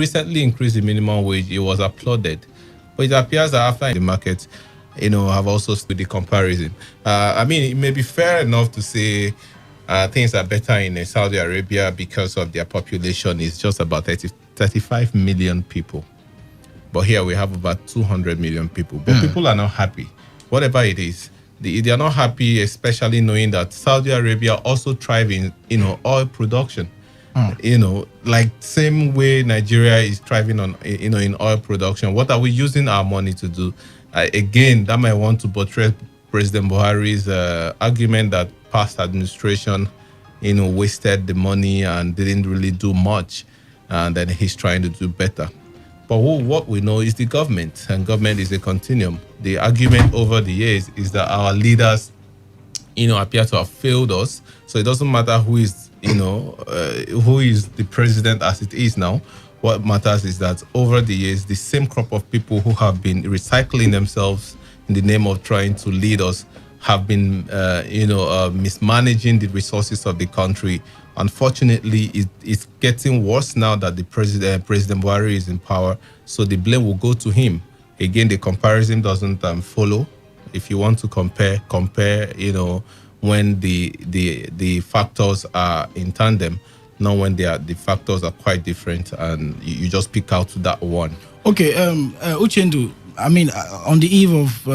recently increased the minimum wage. It was applauded, but it appears that after the market, have also stood the comparison. I mean, it may be fair enough to say things are better in Saudi Arabia because of their population is just about 35 million people. But here we have about 200 million people. But people are not happy, whatever it is. They are not happy, especially knowing that Saudi Arabia also thrive in, oil production. Like same way Nigeria is thriving on, in oil production. What are we using our money to do? Again, that might want to buttress President Buhari's argument that past administration, wasted the money and didn't really do much, and then he's trying to do better. But what we know is the government, and government is a continuum. The argument over the years is that our leaders, appear to have failed us. So it doesn't matter who is, who is the president as it is now. What matters is that over the years, the same crop of people who have been recycling themselves in the name of trying to lead us have been, mismanaging the resources of the country. Unfortunately, it's getting worse now that the President Buhari is in power. So the blame will go to him. Again, the comparison doesn't follow. If you want to compare, when the factors are in tandem, not when the factors are quite different, and you just pick out that one. Okay, Uchendu, I mean, on the eve of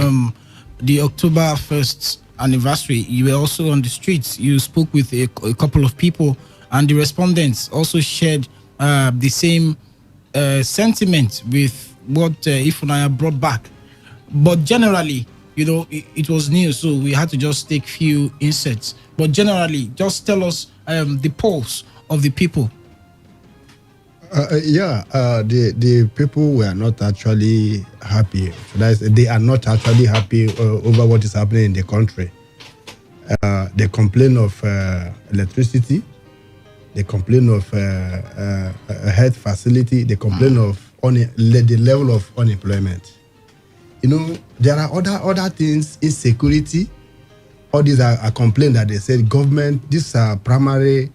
the October 1st anniversary, you were also on the streets. You spoke with a couple of people, and the respondents also shared the same sentiment with what Ifunanya brought back. But generally, it was new, so we had to just take few inserts. But generally, just tell us the pulse of the people. The people were not actually happy. They are not actually happy over what is happening in the country. They complain of electricity. They complain of a health facility. They complain of the level of unemployment. There are other things, insecurity. All these are complaints that they said government. These are primary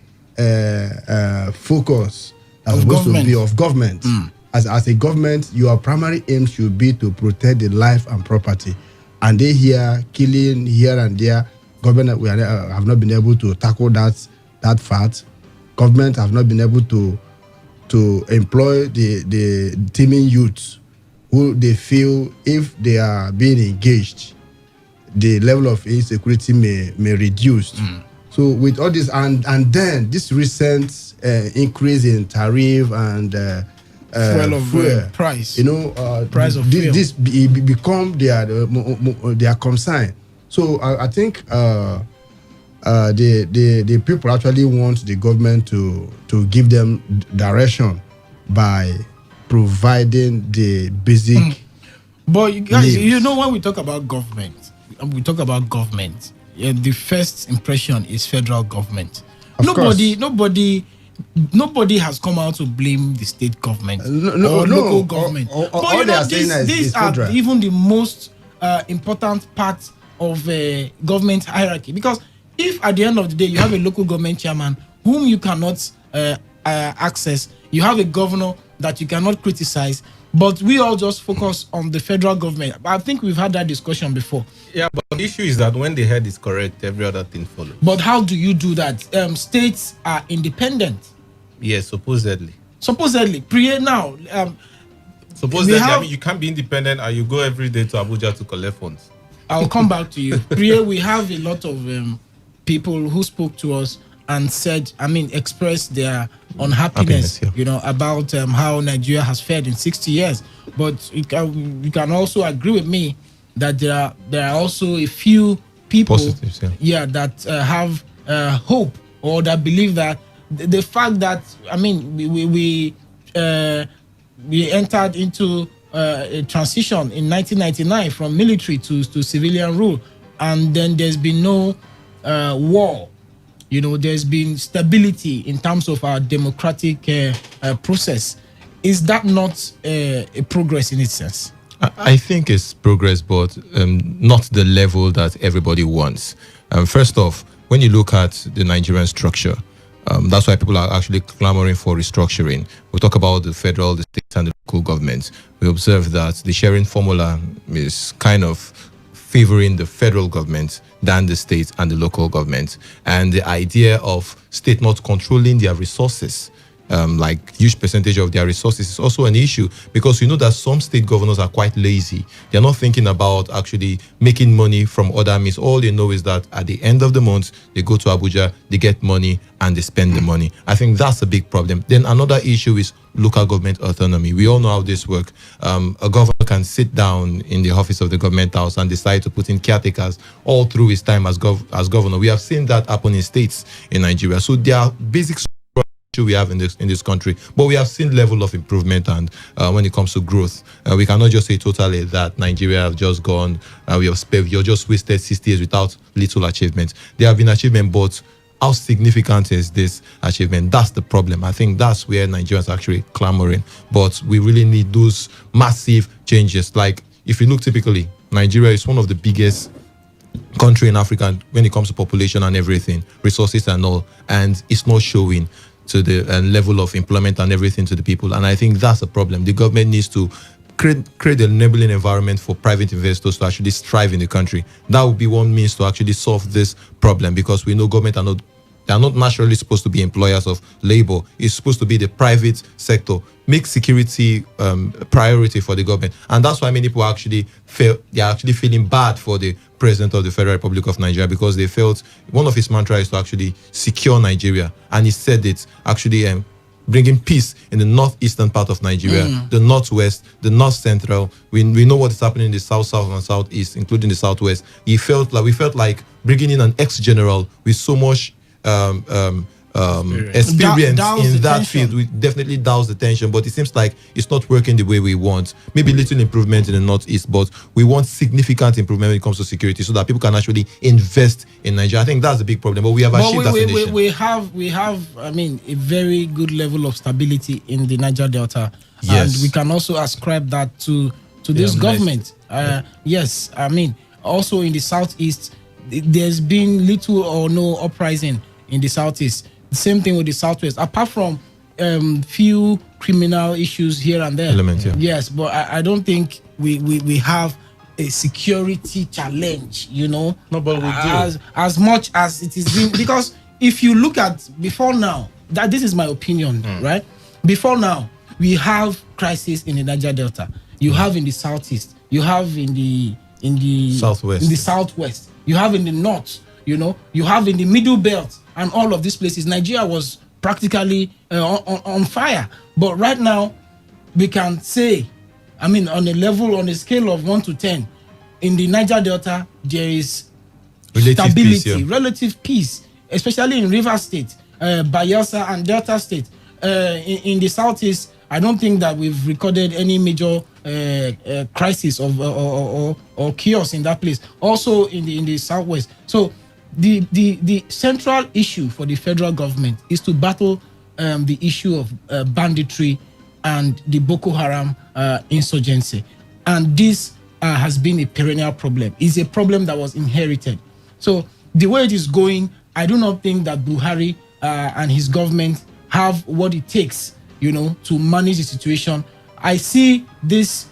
focus that's supposed to be of government. As a government, your primary aim should be to protect the life and property. And they here killing here and there. Government have not been able to tackle that fact. Government have not been able to employ the teeming youths who they feel if they are being engaged, the level of insecurity may reduce. So with all this and then this recent increase in tariff and fuel price, price of fuel, this become their concern. So I think the people actually want the government to give them direction by providing the basic. But you guys, needs. when we talk about government, the first impression is federal government. Nobody has come out to blame the state government or local government. But these are federal. Even the most important part of government hierarchy, because if at the end of the day you have a local government chairman whom you cannot access, you have a governor that you cannot criticize, but we all just focus on the federal government. I think we've had that discussion before. Yeah, but the issue is that when the head is correct, every other thing follows. But how do you do that? States are independent. Yes, supposedly. Supposedly. Now. Supposedly, you can't be independent and you go every day to Abuja to collect funds. I'll come back to you. Priya, we have a lot of people who spoke to us and expressed their unhappiness, about how Nigeria has fared in 60 years. But you can also agree with me that there are also a few people, positives, that have hope, or that believe that the fact that we entered into a transition in 1999 from military to civilian rule, and then there's been no war. There's been stability in terms of our democratic process. Is that not a progress in its sense? I think it's progress, but not the level that everybody wants. First off, when you look at the Nigerian structure, That's why people are actually clamoring for restructuring. We talk about the federal, the state, and the local governments. We observe that the sharing formula is kind of favoring the federal government than the state and the local government. And the idea of state not controlling their resources, like huge percentage of their resources, is also an issue, because you know that some state governors are quite lazy. They're not thinking about actually making money from other means. All they know is that at the end of the month, they go to Abuja, they get money, and they spend the money. I think that's a big problem. Then another issue is local government autonomy. We all know how this works. A governor can sit down in the office of the government house and decide to put in caretakers all through his time as governor. We have seen that happen in states in Nigeria. So there are basic we have in this country, but we have seen level of improvement. And when it comes to growth, we cannot just say totally that Nigeria have just gone, we have spent, you're just wasted 60 years without little achievement. There have been achievement, but how significant is this achievement? That's the problem. I think that's where Nigerians are actually clamoring, but we really need those massive changes. Like, if you look typically, Nigeria is one of the biggest country in Africa when it comes to population and everything, resources and all, and it's not showing to the level of employment and everything to the people. And I think that's a problem. The government needs to create an enabling environment for private investors to actually strive in the country. That would be one means to actually solve this problem, because we know government are not naturally supposed to be employers of labor. It's supposed to be the private sector. Make security a priority for the government. And that's why many people actually they're actually feeling bad for the president of the Federal Republic of Nigeria, because they felt one of his mantras is to actually secure Nigeria. And he said it actually bringing peace in the northeastern part of Nigeria, the northwest, the north central. We know what is happening in the south, and southeast, including the southwest. We felt like bringing in an ex-general with so much experience in that field. We definitely douse the tension, but it seems like it's not working the way we want. Maybe little improvement in the northeast, but we want significant improvement when it comes to security, so that people can actually invest in Nigeria. I think that's the big problem, but we have achieved that nation. We have I mean, a very good level of stability in the Niger Delta. Yes. And we can also ascribe that to this government. Yes, I mean, also in the southeast, there's been little or no uprising in the southeast. The same thing with the southwest, apart from few criminal issues here and there. Yes, but I don't think we have a security challenge, you know. No, but we do. As much as it is been, because if you look at before now, that this is my opinion, right? Before now, we have crisis in the Niger Delta. You have in the southeast. You have in the southwest. In the southwest. You have in the north. You know. You have in the middle belt, and all of these places. Nigeria was practically on fire. But right now, we can say, I mean, on a scale of 1 to 10, in the Niger Delta, there is stability, relative peace, especially in River State, Bayelsa, and Delta State. In the southeast, I don't think that we've recorded any major crisis or chaos in that place. Also in the southwest. So the central issue for the federal government is to battle the issue of banditry and the Boko Haram insurgency. And this has been a perennial problem. It's a problem that was inherited. So the way it is going, I do not think that Buhari and his government have what it takes, you know, to manage the situation. I see this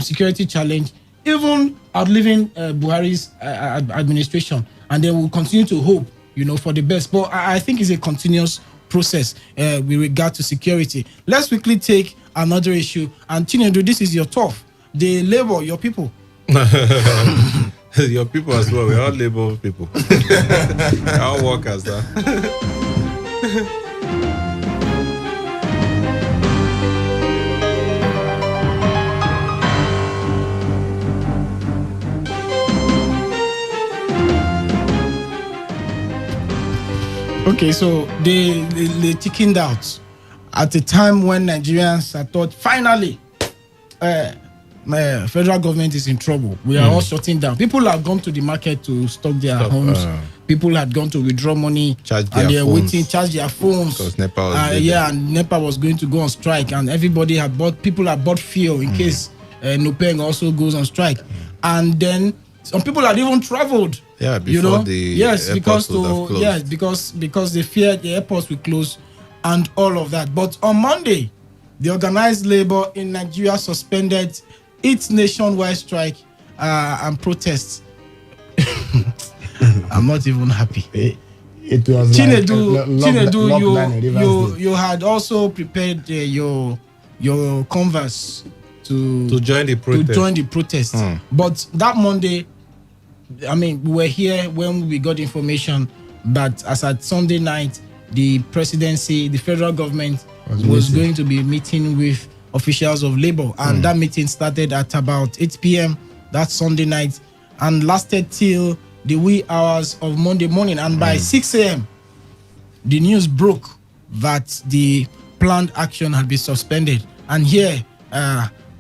security challenge even outliving Buhari's administration, and they will continue to hope, you know, for the best. But I think it's a continuous process with regard to security. Let's quickly take another issue. And Chinedu, this is your turf. The labor, your people. Your people as well. We're all labor people. We're all workers. Okay, so they chickened out at a time when Nigerians had thought, finally, federal government is in trouble. We are all shutting down. People have gone to the market to stock their homes. People had gone to withdraw money, charge their phones. Because NEPA was and NEPA was going to go on strike, and everybody had bought. People had bought fuel in case Nupeng also goes on strike. And then some people had even traveled Yeah, before the airports would have closed. Yes, because they feared the airports will close and all of that. But on Monday, the organized labor in Nigeria suspended its nationwide strike and protests. I'm not even happy. It was Chinedu, you had also prepared your Converse to join the protest. But that Monday, I mean, we were here when we got information that as at Sunday night, the presidency, the federal government was going to be meeting with officials of labor, and that meeting started at about 8 p.m. that Sunday night and lasted till the wee hours of Monday morning. And by 6 a.m., the news broke that the planned action had been suspended. And here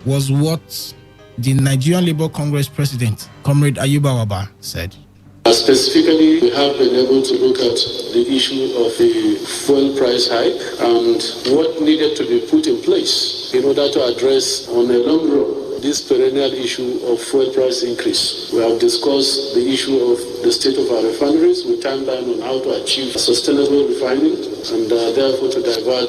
was what the Nigerian Labour Congress president, Comrade Ayuba Waba, said. Specifically, we have been able to look at the issue of the fuel price hike and what needed to be put in place in order to address on a long run this perennial issue of fuel price increase. We have discussed the issue of the state of our refineries with timeline on how to achieve sustainable refining and therefore to divert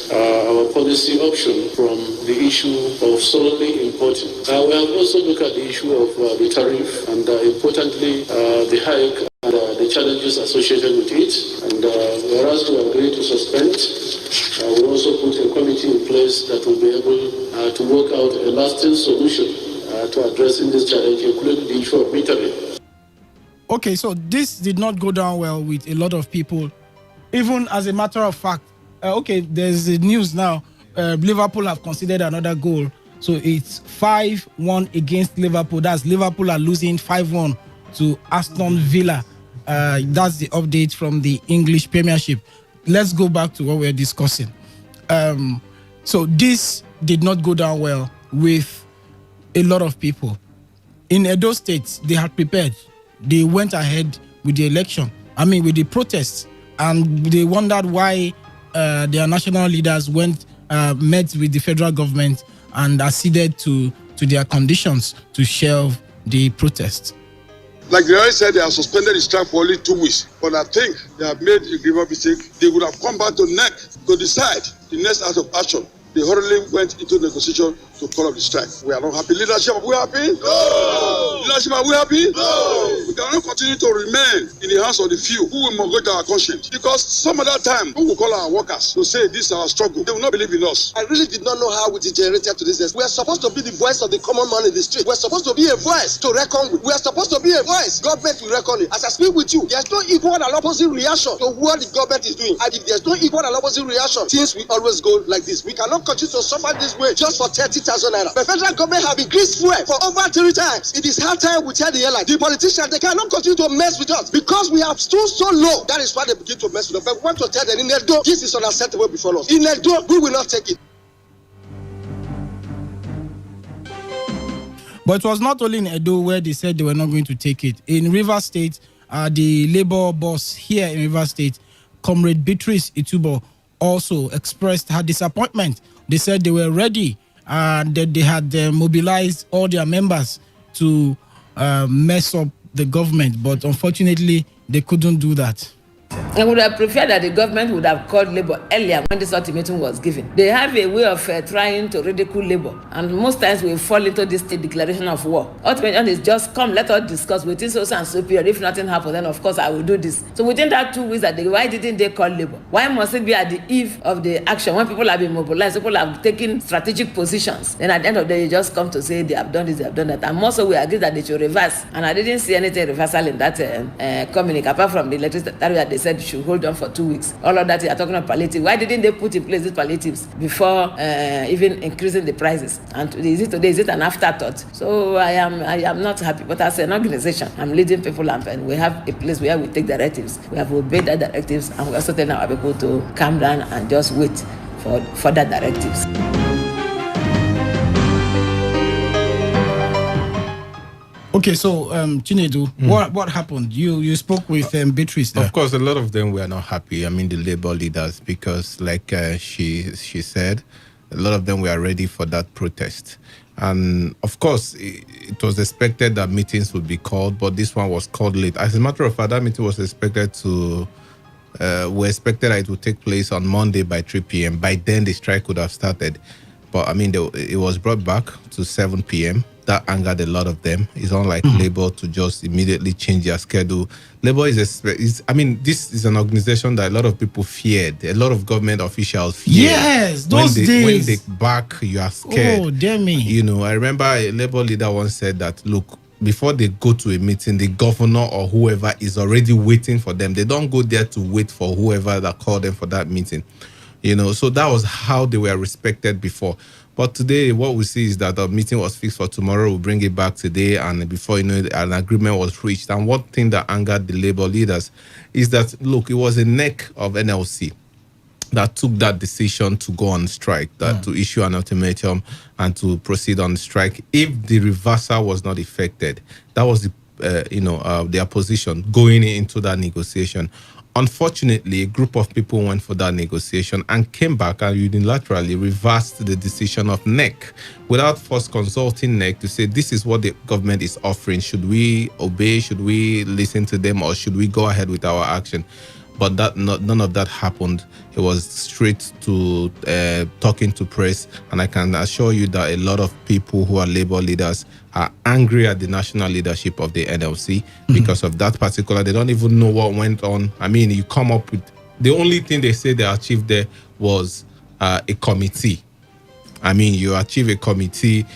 our policy option from the issue of solely importing. We have also looked at the issue of the tariff and importantly the hike and the challenges associated with it. And whereas we agreed to suspend, we also put a committee in place that will be able to work out a lasting solution to addressing this challenge, including the issue of metering. Okay, so this did not go down well with a lot of people. Even as a matter of fact, there's the news now. Liverpool have considered another goal. So it's 5-1 against Liverpool. That's Liverpool are losing 5-1 to Aston Villa. That's the update from the English Premiership. Let's go back to what we're discussing. So this did not go down well with a lot of people. In Edo State, they had prepared. They went ahead with the with the protests, and they wondered why their national leaders met with the federal government and acceded to their conditions to shelve the protest. Like they already said, they have suspended the strike for only 2 weeks. But I think they have made a grievous mistake. They would have come back to NEC to decide the next act of action. They hurriedly went into negotiation to call off the strike. We are not happy. Leadership, are we happy? No! Leadership, are we happy? No! We cannot continue to remain in the hands of the few who will mortgage our conscience. Because some other time, who will call our workers to say this is our struggle? They will not believe in us. I really did not know how we degenerated to this. We are supposed to be the voice of the common man in the street. We are supposed to be a voice to reckon with. We are supposed to be a voice government will reckon with. As I speak with you, there's no equal and opposite reaction to what the government is doing. And if there's no equal and opposite reaction, things will always go like this. We cannot continue to suffer this way just for 30,000 naira. The federal government have increased fuel for over 3 times. It is hard time we tell the airline. The politicians, they cannot continue to mess with us because we have stood so low. That is why they begin to mess with us. But we want to tell them in Edo, this is unacceptable before us. In Edo, we will not take it. But it was not only in Edo where they said they were not going to take it. In Rivers State, the labor boss here in Rivers State, Comrade Beatrice Itubo, also expressed her disappointment. They said they were ready and that they had mobilized all their members to mess up the government, but unfortunately they couldn't do that. I would have preferred that the government would have called Labour earlier when this ultimatum was given. They have a way of trying to ridicule Labour, and most times we fall into this state declaration of war. Ultimatum is just come, let us discuss within so and so period. If nothing happens, then of course I will do this. So within that 2 weeks, why didn't they call Labour? Why must it be at the eve of the action when people have been mobilized, people have taken strategic positions? Then at the end of the day, you just come to say they have done this, they have done that. And also we agree that they should reverse. And I didn't see anything reversal in that communique apart from the electricity that they said should hold on for 2 weeks. All of that, you are talking about palliative. Why didn't they put in place these palliatives before even increasing the prices? And is it an afterthought? So I am not happy. But as an organization, I'm leading people, and we have a place where we take directives. We have obeyed the directives, and we also tell our people to calm down and just wait for further directives. Okay, so Chinedu, what happened? You spoke with Beatrice there. Of course, a lot of them were not happy. I mean, the labor leaders, because like she said, A lot of them were ready for that protest. And of course, it was expected that meetings would be called, but this one was called late. As a matter of fact, that meeting was expected to, we expected that it would take place on Monday by 3 p.m. By then, the strike would have started. But I mean, it was brought back to 7 p.m. That angered a lot of them. It's unlike Labour to just immediately change their schedule. Labour this is an organization that a lot of people feared. A lot of government officials feared. Yes, those days. When they back, you are scared. Oh, damn me. You know, I remember a Labour leader once said that, look, before they go to a meeting, the governor or whoever is already waiting for them. They don't go there to wait for whoever that called them for that meeting. You know, so that was how they were respected before. But today, what we see is that the meeting was fixed for tomorrow. We'll bring it back today. And before you know it, an agreement was reached. And one thing that angered the Labour leaders is that, look, it was a neck of NLC that took that decision to go on strike, to issue an ultimatum and to proceed on strike. If the reversal was not effected, that was their position going into that negotiation. Unfortunately, a group of people went for that negotiation and came back and unilaterally reversed the decision of NEC without first consulting NEC to say, this is what the government is offering. Should we obey? Should we listen to them? Or should we go ahead with our action? But none of that happened. It was straight to talking to press. And I can assure you that a lot of people who are Labour leaders are angry at the national leadership of the NLC because of that particular. They don't even know what went on. I mean, you come up with, the only thing they say they achieved there was a committee. I mean, you achieve a committee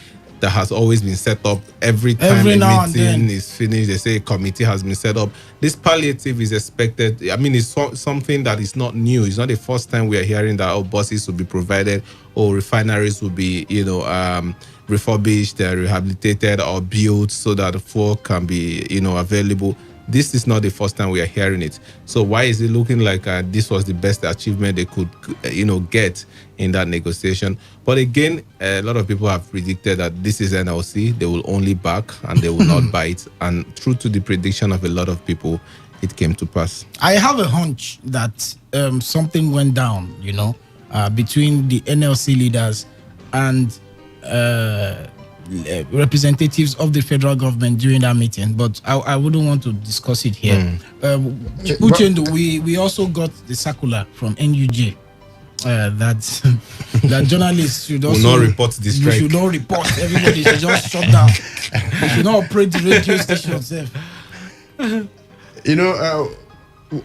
that has always been set up. Every time a meeting is finished, they say a committee has been set up. This palliative is expected. I mean, it's something that is not new. It's not the first time we are hearing that buses will be provided or refineries will be, refurbished, rehabilitated or built so that the fuel can be, available. This is not the first time we are hearing it. So why is it looking like this was the best achievement they could, get in that negotiation? But again, a lot of people have predicted that this is NLC. They will only back and they will not bite. And true to the prediction of a lot of people, it came to pass. I have a hunch that something went down, between the NLC leaders and representatives of the federal government during that meeting, but I wouldn't want to discuss it here. Uchendu, we also got the circular from NUJ that journalists should also will not report the strike. You should not report. Everybody should just shut down. You should not operate the radio stations.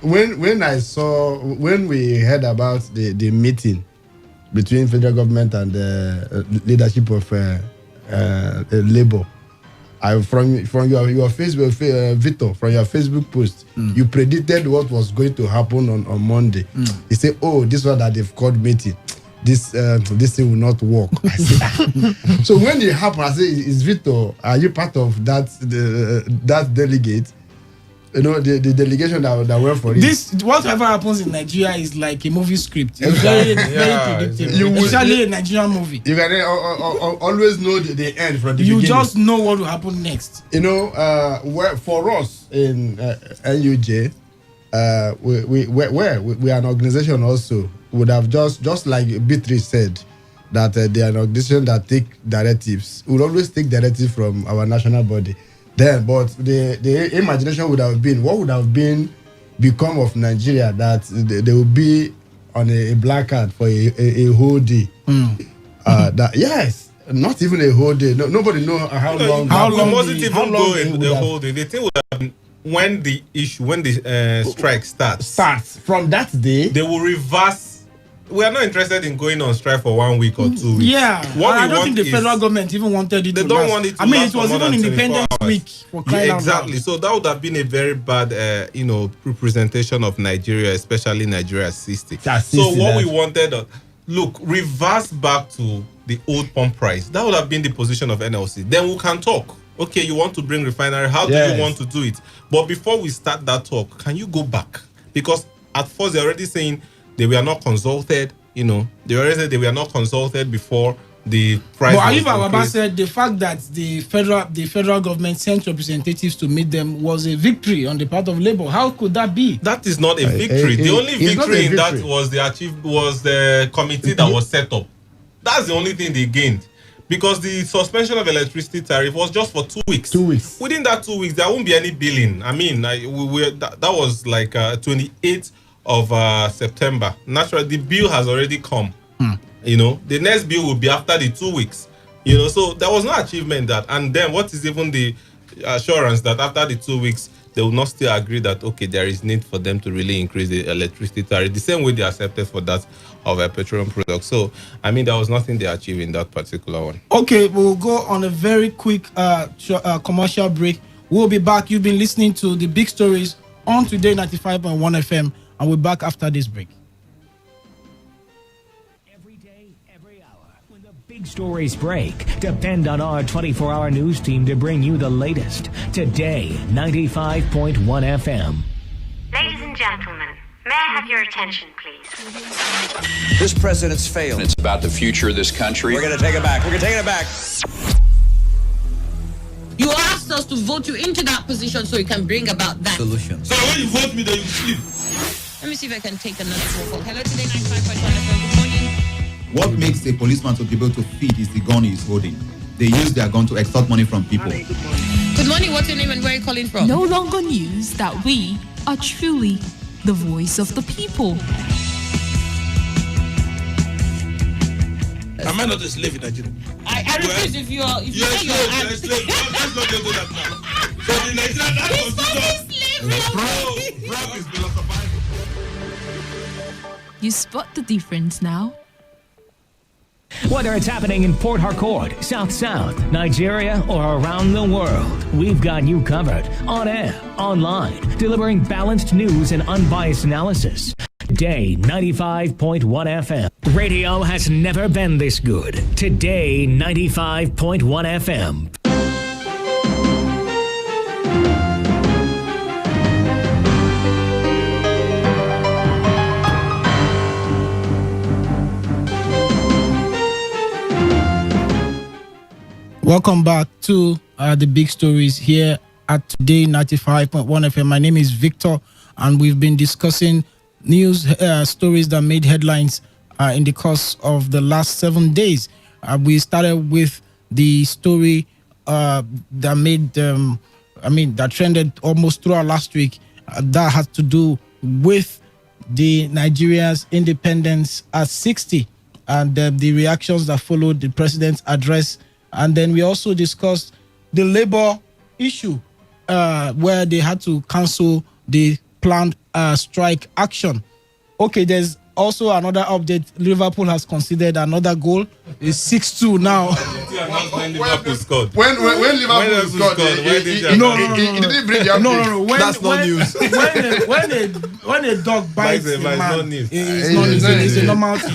When we heard about the meeting between federal government and the leadership of Labour, from your Facebook, Victor, from your Facebook post, you predicted what was going to happen on Monday. You say, "Oh, this one that they've called meeting, this thing will not work." I say, so when it happened, I say, "Is Victor? Are you part of that delegate?" The delegation that went for it. This, whatever happens in Nigeria is like a movie script. It's very predictable. Especially a Nigerian movie. You can always know the end from the beginning. You just know what will happen next. For us in NUJ, we are an organization also. Would have just like Beatrice said, that they are an organization that take directives. We will always take directives from our national body. But the imagination would have been, what would have become of Nigeria, that they would be on a black card for a whole day. Not even a whole day. Nobody know how long. How long was it even go the whole day? The thing would have been when the strike starts. From that day, they will reverse. We are not interested in going on strike for 1 week or 2 weeks. Yeah, I don't think the federal government even wanted it. They don't want it to last. It was even Independence Week. Exactly. So that would have been a very bad, representation of Nigeria, especially Nigeria 60. So what we wanted, reverse back to the old pump price. That would have been the position of NLC. Then we can talk. Okay, you want to bring refinery. How do you want to do it? But before we start that talk, can you go back? Because at first they're already saying they were not consulted. They already said they were not consulted before the price. But Alifa Baba said the fact that the federal government sent representatives to meet them was a victory on the part of Labour. How could that be? That is not a victory. The only victory in that was the committee that was set up. That's the only thing they gained. Because the suspension of electricity tariff was just for 2 weeks. 2 weeks. Within that 2 weeks, there won't be any billing. I mean, that was like 28th of September. Naturally, the bill has already come. You know, the next bill will be after the 2 weeks. You know, so there was no achievement that. And then what is even the assurance that after the 2 weeks, they will not still agree that, okay, there is need for them to really increase the electricity tariff, the same way they accepted for that of a petroleum product. So, I mean, there was nothing they achieved in that particular one. Okay, we'll go on a very quick commercial break. We'll be back. You've been listening to the big stories on Today 95.1 FM, and we're back after this break. Big stories break. Depend on our 24-hour news team to bring you the latest. Today, 95.1 FM. Ladies and gentlemen, may I have your attention, please? This president's failed. It's about the future of this country. We're going to take it back. We're going to take it back. You asked us to vote you into that position so you can bring about that solution. So when you vote me, then you sleep. Let me see if I can take another phone call. Hello, Today 95.1 FM. Good morning. What makes a policeman to be able to feed is the gun he's holding. They use their gun to extort money from people. Good morning. What's your name and where are you calling from? No longer news that we are truly the voice of the people. Am I not a slave in Nigeria? I refuse if you are. If you're a slave. Let's not do that now. So the Nigerian Prab is philosophical. You spot the difference now? Whether it's happening in Port Harcourt, South South, Nigeria, or around the world, we've got you covered. On air, online, delivering balanced news and unbiased analysis. Today 95.1 FM. Radio has never been this good. Today 95.1 FM. Welcome back to the big stories here at Today 95.1 FM. My name is Victor, and we've been discussing news stories that made headlines in the course of the last 7 days. We started with the story that that trended almost throughout last week. That had to do with the Nigeria's independence at 60 and the reactions that followed the president's address. And then we also discussed the labor issue, where they had to cancel the planned strike action. Okay, there's also another update. Liverpool has considered another goal. It's 6-2 now. When Liverpool scored. When Liverpool scored, he didn't bring the update. That's not news. When a dog bites a man, it's not news. It's a normal thing.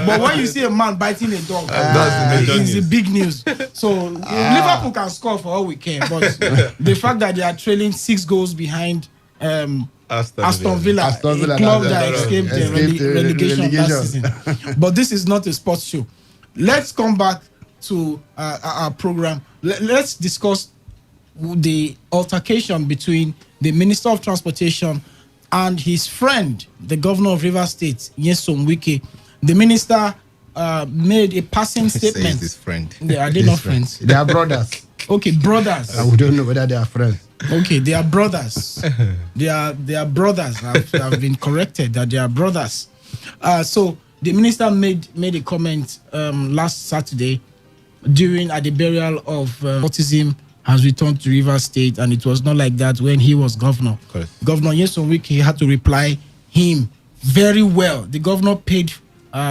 But when you see a man biting a dog, it's a big news. So Liverpool can score for all we care. But the fact that they are trailing 6 goals behind Aston Villa, a club that escaped the relegation last season. But this is not a sports show. Let's come back to our program. Let's discuss the altercation between the Minister of Transportation and his friend, the Governor of Rivers State, Nyesom Wike. The minister made a passing statement. His friend. Are they not friends? They are brothers. Okay, brothers. We don't know whether they are friends. Okay, they are brothers. They are brothers. I've been corrected that they are brothers. So the minister made a comment last Saturday at the burial of autism has returned to Rivers State, and it was not like that when he was governor. Correct. Governor Nyesom Wike had to reply him very well. The governor paid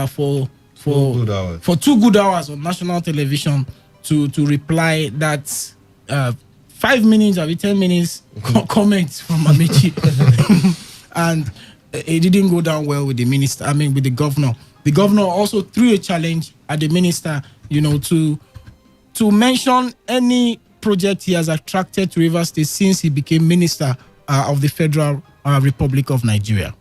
for 2 good hours on national television to reply that 5 minutes or 10 minutes comments from Amechi. And it didn't go down well with the minister, with the governor. The governor also threw a challenge at the minister, to mention any project he has attracted to Rivers State since he became minister of the Federal Republic of Nigeria.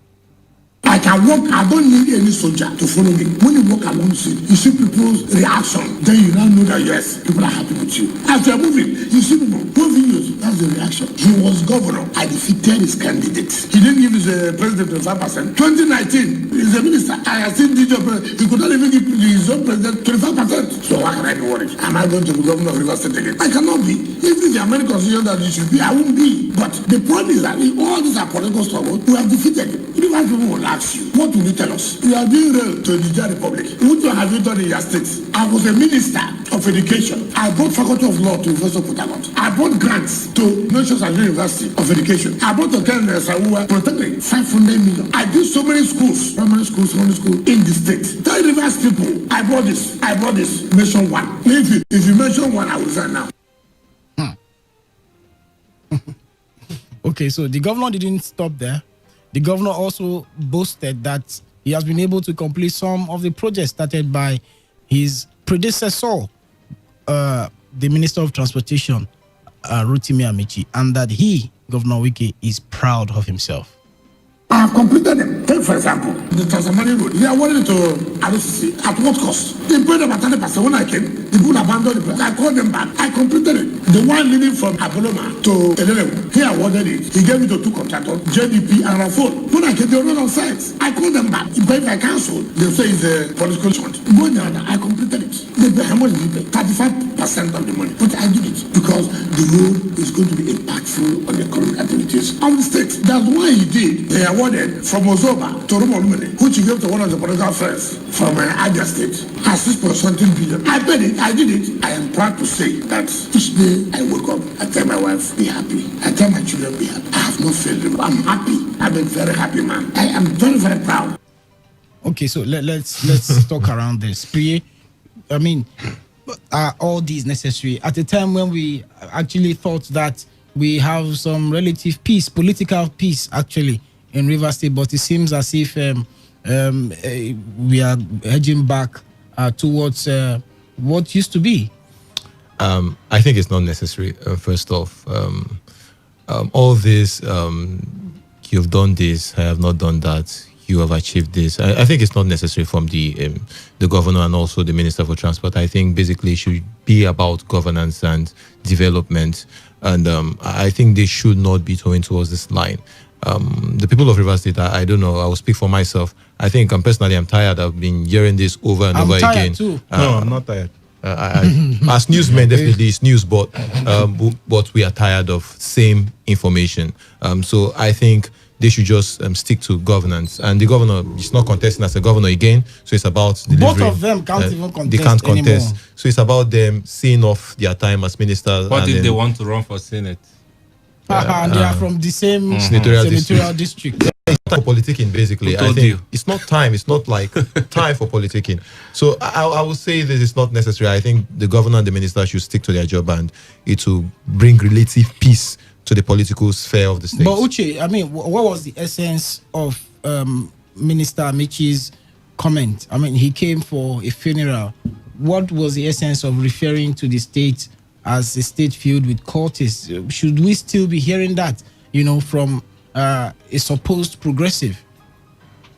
I can walk, I don't need any soldier to follow me. When you walk along, you see people's reaction. then you now know that yes, people are happy with you. As you are moving, you see people, one videos, that's the reaction. He was governor. I defeated his candidate. He didn't give his president 25%. 2019, he's a minister. I have seen DJ, he could not even give his own president 25%. So why can I be worried? Am I going to be governor of Rivers State again? I cannot be. Even the American constitution that it should be, I won't be. But the point is that in all these are political struggles, we have defeated him. Rivers people will ask you, what will you tell us? You are doing real to the Niger Republic. What have you done in your state? I was a minister of education. I brought faculty of law to University of Port Harcourt. I brought grants to Nations University of Education. I brought the Ken Sawa protecting 500 million. I did so many schools, primary schools, secondary school in the state. Tell Rivers people, I brought this. Mention one. If you mention one, I will say now. Okay, so the governor didn't stop there. The governor also boasted that he has been able to complete some of the projects started by his predecessor, the Minister of Transportation, Rotimi Amici, and that he, Governor Wike, is proud of himself. I have completed them. Take, for example, the Tanzania Road. They awarded it to RCC. At what cost? They paid about 30%. When I came, the people abandoned the place. I called them back. I completed it. The one leading from Aboloma to Elelewu, he awarded it. He gave it to 2 contractors, JDP and Rafon. When I came, they were not on site. I called them back. If I cancel, they say it's a political stunt. Going down, I completed it. They pay how much did they pay? 35% of the money. But I did it because the road is going to be impactful on the economic activities of the state. That's why he did. They awarded from Ozoba to Rumolumene, which he gave to one of the political friends from Abia State, as 6.something billion. I paid it, I did it. I am proud to say that each day I wake up, I tell my wife, be happy. I tell my children, be happy. I have not failed them. I'm happy. I'm a very happy man. I am very, very proud. Okay, so let's talk around this. Priye, I mean, are all these necessary? At a time when we actually thought that we have some relative peace, political peace, actually, in Rivers State, but it seems as if we are edging back towards what used to be. I think it's not necessary. First off, all this, you've done this, I have not done that, you have achieved this. I think it's not necessary from the governor and also the Minister for Transport. I think basically it should be about governance and development, and I think they should not be going towards this line. The people of Rivers State, I don't know, I will speak for myself. I think I'm tired. I've been hearing this over and over again. Too. No, I'm not tired. As newsmen, definitely it's news, but we are tired of same information. So I think they should just stick to governance. And the governor is not contesting as a governor again, so it's about delivery. Both of them can't even contest. They can't contest. Anymore. So it's about them seeing off their time as ministers. What if they want to run for Senate? And they are from the same senatorial district. For politicking, basically. I think it's not time. It's not like time for politicking. So I would say this is not necessary. I think the governor and the minister should stick to their job, and it will bring relative peace to the political sphere of the state. But Uche, I mean, what was the essence of Minister Amichi's comment? I mean, he came for a funeral. What was the essence of referring to the state as a state filled with cultists? Should we still be hearing that, from a supposed progressive?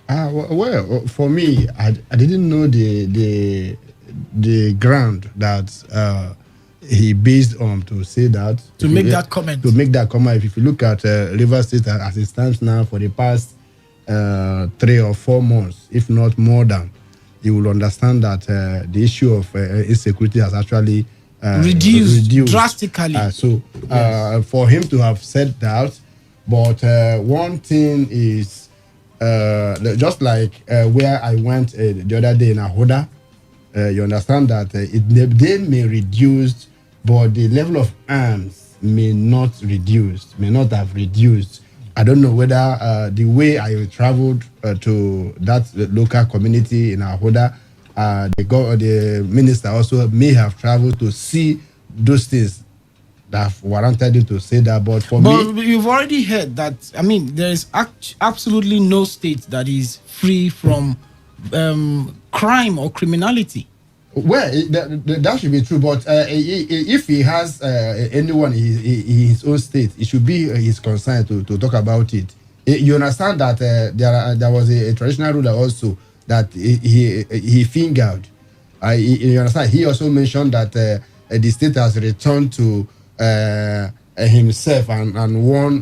Well, for me, I didn't know the ground that he based on to say that. To make that comment. To make that comment. If you look at Rivers State as it stands now for the past 3 or 4 months, if not more than, you will understand that the issue of insecurity has actually reduced drastically. For him to have said that, but one thing is, just like where I went the other day in Ahoda, you understand that they may reduce, but the level of arms may not have reduced. I don't know whether the way I traveled to that local community in Ahoda, the minister also may have traveled to see those things that have warranted him to say that. But you've already heard that. I mean, there is absolutely no state that is free from crime or criminality. Well, that should be true. But if he has anyone in his own state, it should be his concern to talk about it. You understand that there was a traditional ruler also that he fingered You understand? He also mentioned that the state has returned to himself and one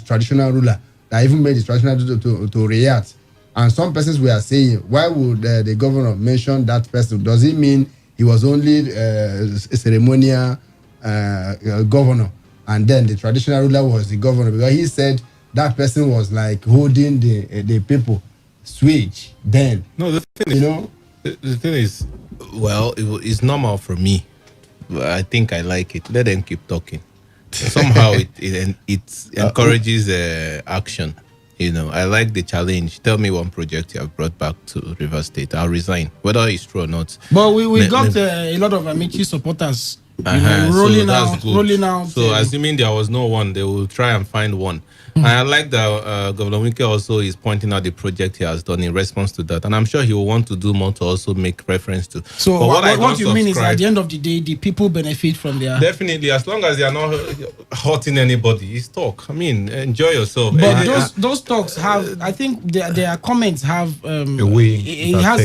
traditional ruler that even made the traditional to react. And some persons were saying, why would the governor mention that person? Does it mean he was only a ceremonial governor, and then the traditional ruler was the governor? Because he said that person was like holding the people switch. Then no, the thing the thing is, well, it's normal for me. I think I like it. Let them keep talking. Somehow it encourages action. I like the challenge. Tell me one project you have brought back to River State. I'll resign, whether it's true or not. But we got a lot of Amici supporters rolling out. So assuming there was no one, they will try and find one. And I like that Governor Wike also is pointing out the project he has done in response to that. And I'm sure he will want to do more to also make reference to. So what you mean is at the end of the day, the people benefit from their... Definitely, as long as they are not hurting anybody, it's talk. I mean, enjoy yourself. But those talks have, I think their comments have... it has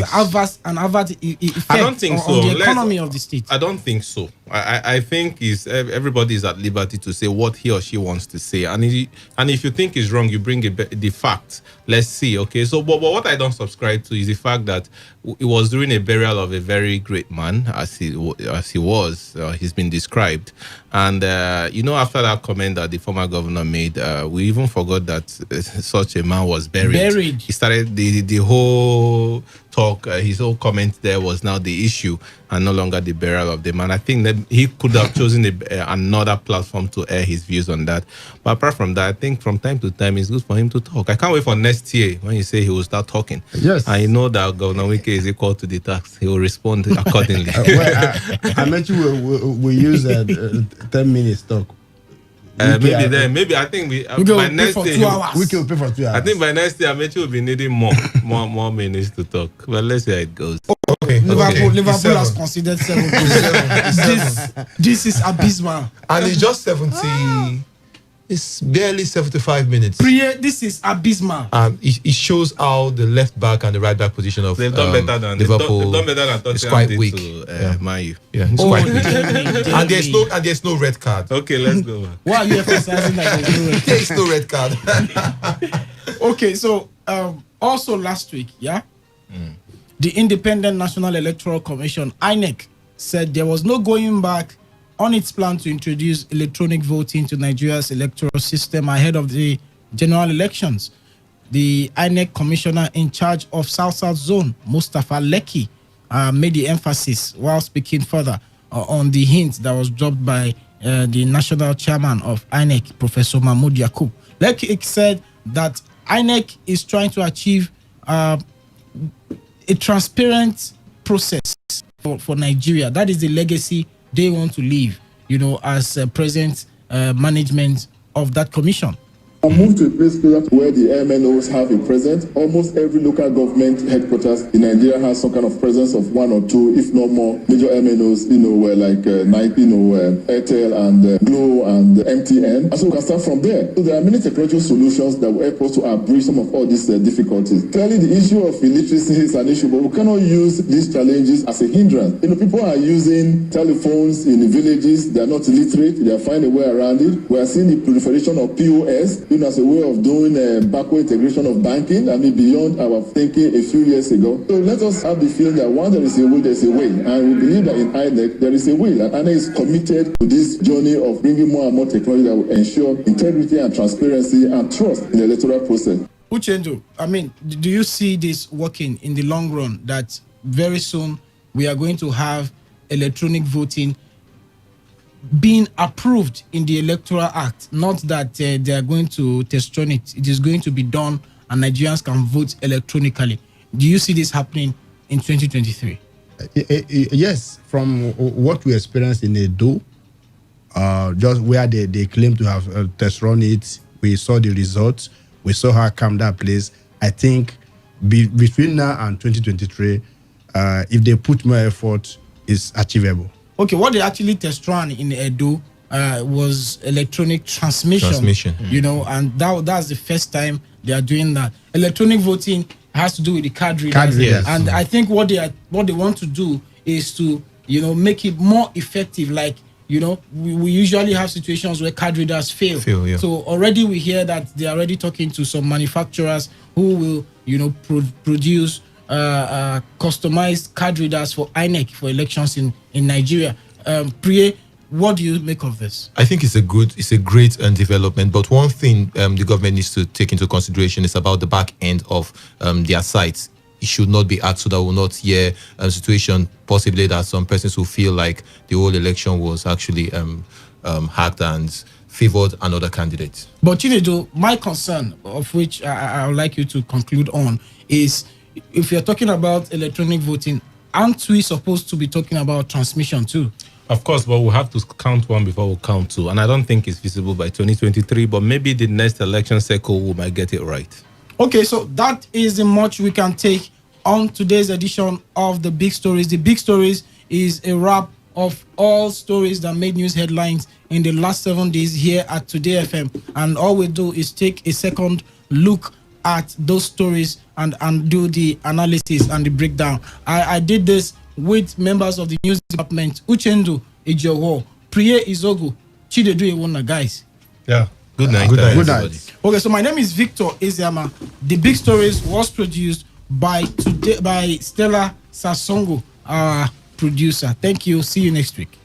an adverse effect I don't think on the economy of the state. I don't think so. I think everybody is at liberty to say what he or she wants to say. And if you think it's wrong, you bring the facts. Let's see, okay? So, but what I don't subscribe to is the fact that it was during a burial of a very great man, as he was. He's been described. And, after that comment that the former governor made, we even forgot that such a man was buried. He started the whole talk, his whole comment there was now the issue and no longer the burial of the man. I think that he could have chosen another platform to air his views on that. But apart from that, I think from time to time it's good for him to talk. I can't wait for next year when you say he will start talking. Yes. I know that Governor Wike is equal to the task. He will respond accordingly. I mentioned we use 10 minutes talk. Maybe I think by next day we can pay for 2 hours. I think by next year I bet you will be needing more minutes to talk. But let's see how it goes. Okay. Liverpool has considered 7. This is abysmal. And it's just 70. It's barely 75 minutes. This is abysmal. It shows how the left back and the right back position of they've done better than Liverpool. They've done better than it's quite weak. Man U. Yeah, it's quite weak. And there's no red card. Okay, let's go. Why are you emphasizing that there's no red card? Okay, so also last week, the Independent National Electoral Commission, INEC, said there was no going back on its plan to introduce electronic voting to Nigeria's electoral system ahead of the general elections. The INEC commissioner in charge of South-South Zone, Mustafa Lekki, made the emphasis while speaking further on the hint that was dropped by the national chairman of INEC, Professor Mahmoud Yakub. Lekki said that INEC is trying to achieve a transparent process for Nigeria. That is the legacy they want to leave, as present management of that commission. I moved to a place where the MNOs have a presence. Almost every local government headquarters in Nigeria has some kind of presence of one or two, if not more, major MNOs, where like Airtel and Glo and MTN. And so we can start from there. So there are many technological solutions that will help us to bridge some of all these difficulties. Clearly, the issue of illiteracy is an issue, but we cannot use these challenges as a hindrance. People are using telephones in the villages. They are not illiterate. They are finding a way around it. We are seeing the proliferation of POS, as a way of doing backward integration of banking, beyond our thinking a few years ago. So let us have the feeling that once there is a will, there's a way. And we believe that in INEC, there is a will. And INEC is committed to this journey of bringing more and more technology that will ensure integrity and transparency and trust in the electoral process. Uchendu, do you see this working in the long run, that very soon we are going to have electronic voting being approved in the Electoral Act? Not that they are going to test run it. It is going to be done and Nigerians can vote electronically. Do you see this happening in 2023? Yes, from what we experienced in Edo, just where they claim to have test run it, we saw the results. We saw how calm that place. I think between now and 2023, if they put more effort, it's achievable. Okay, what they actually test run in Edo was electronic transmission. And that's the first time they are doing that. Electronic voting has to do with the card readers. Yes. And I think what they want to do is to, make it more effective. Like, we usually have situations where card readers fail. Yeah. So already we hear that they are already talking to some manufacturers who will, produce customized card readers for INEC for elections in Nigeria. Priye, what do you make of this? I think it's a great development. But one thing the government needs to take into consideration is about the back end of their sites. It should not be hacked, so that we will not hear a situation possibly that some persons will feel like the whole election was actually hacked and favored another candidate. But Chinedu, my concern, of which I would like you to conclude on, is if you're talking about electronic voting, aren't we supposed to be talking about transmission too? Of course, but we'll have to count one before we count two. And I don't think it's feasible by 2023, but maybe the next election cycle we might get it right. Okay, so that is the much we can take on today's edition of The Big Stories. The Big Stories is a wrap of all stories that made news headlines in the last 7 days here at Today FM. And all we do is take a second look at those stories and do the analysis and the breakdown. I did this with members of the news department, Uchendu Ejowo, Priye Izogu, Chinedu Ewona, guys. Yeah. Good night. Good night. Okay, so my name is Victor Eziama. The Big Stories was produced by Stella Sasongo, our producer. Thank you. See you next week.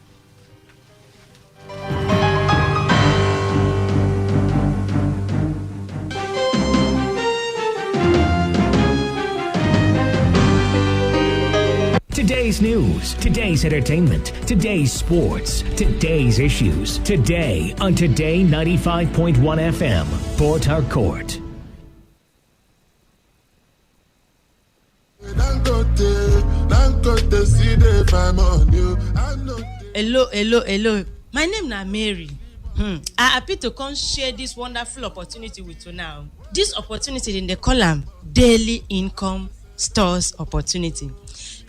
Today's news, today's entertainment, today's sports, today's issues. Today on Today 95.1 FM, Port Harcourt. Hello. My name na Mary. I happy to come share this wonderful opportunity with you now. This opportunity in the column daily income stores opportunity.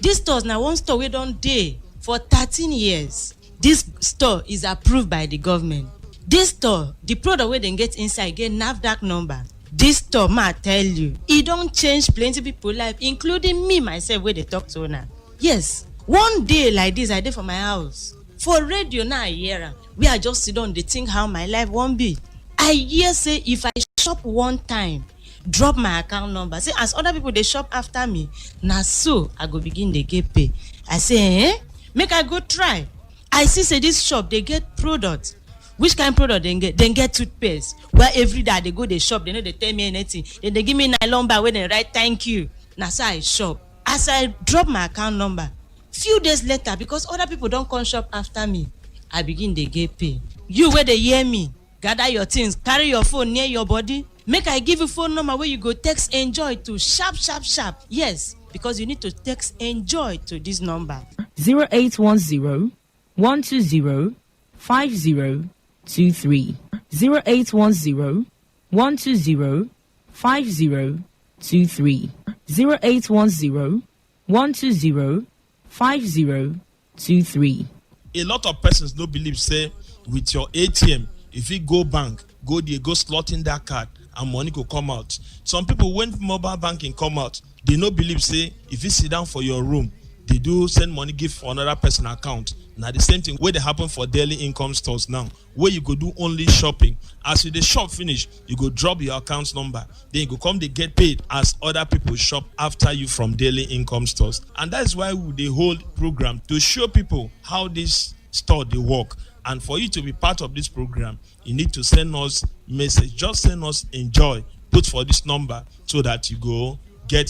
This store na one store we don dey for 13 years. This store is approved by the government. This store, the product wey dem get inside get NAFDAC number. This store, ma tell you, e don change plenty people life, including me myself wey dey talk to una. Yes, one day like this, I dey for my house. For radio now I hear am. We are just sit down dey think how my life wan be. I hear say if I shop one time, drop my account number, say as other people dey shop after me, na so I go begin dey get pay. I say make I go try. I see say this shop dey get product. Which kind of product dem get? Dem get toothpaste. Where every day I dey go dey shop, they no dey tell me anything. Then they give me nylon bag wey dem write thank you. Na so I shop. As I drop my account number, few days later, because other people don come shop after me, I begin dey get pay. You wey dey hear me, gather your things, carry your phone near your body. Make I give you phone number where you go text enjoy to sharp. Yes, because you need to text enjoy to this number. 0810 120 5023. 0810 120 5023. 0810 120 5023. A lot of persons no believe say with your ATM, if you go bank, go there, go slot in that card and money go come out. Some people when mobile banking come out, they no believe say if you sit down for your room, they do send money give for another person account. Now the same thing where they happen for daily income stores now, where you go do only shopping. As you the shop finish, you go drop your account number, then you go come they get paid as other people shop after you from daily income stores. And that's why we the whole program to show people how this store they work. And for you to be part of this program, you need to send us message. Just send us enjoy, put for this number so that you go get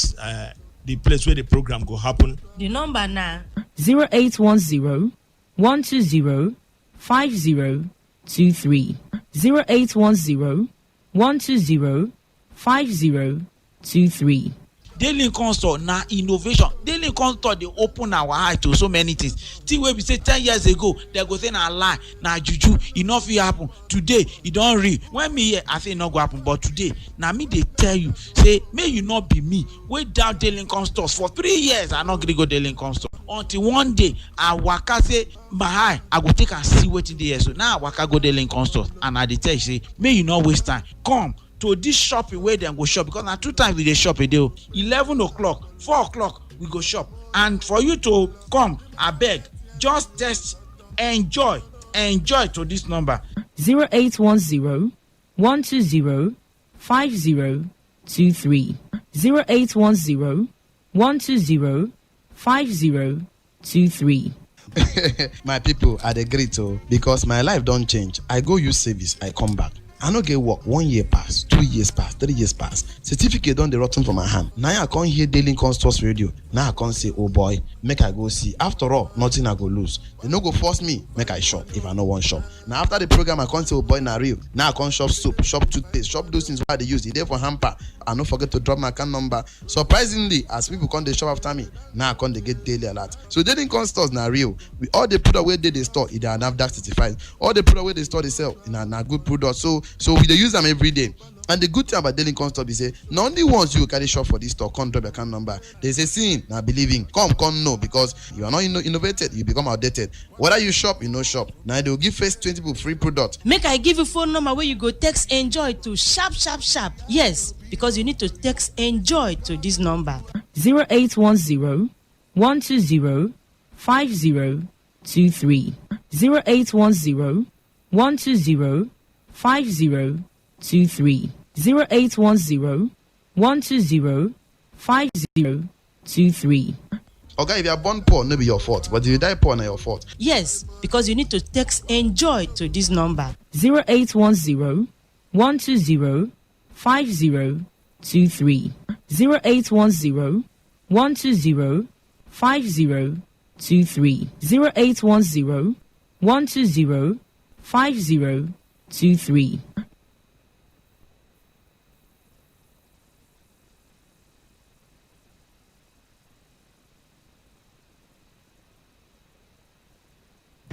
the place where the program go happen. The number now 0810 120 5023. 0810 120 5023. Daily income store na innovation. Daily income store dey open our eye to so many things. Thing wey be say 10 years ago dem go say na lie, na juju, e no fit happen. Today e don real. When me hear I say e no go happen, but today na me dey tell you say make you not be me wey down daily income stores for 3 years. I no gree go daily income store until one day I waka say my eye I go take and see wetin dey here. So now I waka go daily income store and I dey tell you say make you no waste time. Come to this shopping where dem go shop, because na 2 times we dey shop a day. 11 o'clock, 4 o'clock, we go shop. And for you to come, I beg, just text enjoy to this number 0810 120 5023. 0810 120 5023. My people are the great because my life don't change. I go use service, I come back. I no get work. 1 year pass, 2 years pass, 3 years pass. Certificate don't dey rotten for my hand. Now I can't hear Daily Stores radio. Now I can't say, oh boy, make I go see. After all, nothing I go lose. They no go force me, make I shop if I no want shop. Now after the program, I can't say, oh boy, na real. Now I can't shop soap, shop toothpaste, shop those things where they use. They there for hamper. I no forget to drop my account number. Surprisingly, as people come they shop after me, now I can't they get daily alert. So Daily Stores na real. We all the product where they store, either an NAFDAC certified. All the product where they store they sell in a good product. So we dey use them every day. And the good thing about Daily Stop is say not only once you carry shop for this store, come drop your account number. They say seeing now believing. Come no, because you are not innovated, you become outdated. Whether you shop, you no shop. Now they will give first 20 people free product. Make I give you phone number where you go text enjoy to sharp. Yes, because you need to text enjoy to this number 0810 120 5023. 0810 120 5023. 0810 120 5023. Okay, if you are born poor, no be your fault. But if you die poor, not your fault. Yes, because you need to text enjoy to this number 0810 120 5023. 0810 120 5023. 0810 120 5023.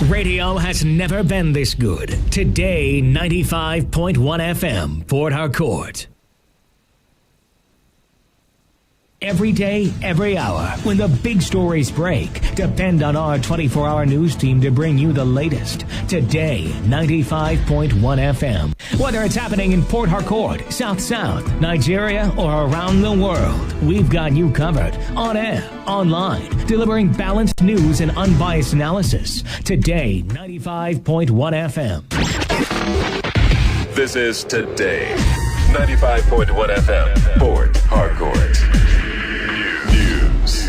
Radio has never been this good. Today, 95.1 FM, Port Harcourt. Every day, every hour, when the big stories break, depend on our 24-hour news team to bring you the latest. Today, 95.1 FM. Whether it's happening in Port Harcourt, South, Nigeria, or around the world, we've got you covered. On air, online, delivering balanced news and unbiased analysis. Today, 95.1 FM. This is Today, 95.1 FM, Port Harcourt. News.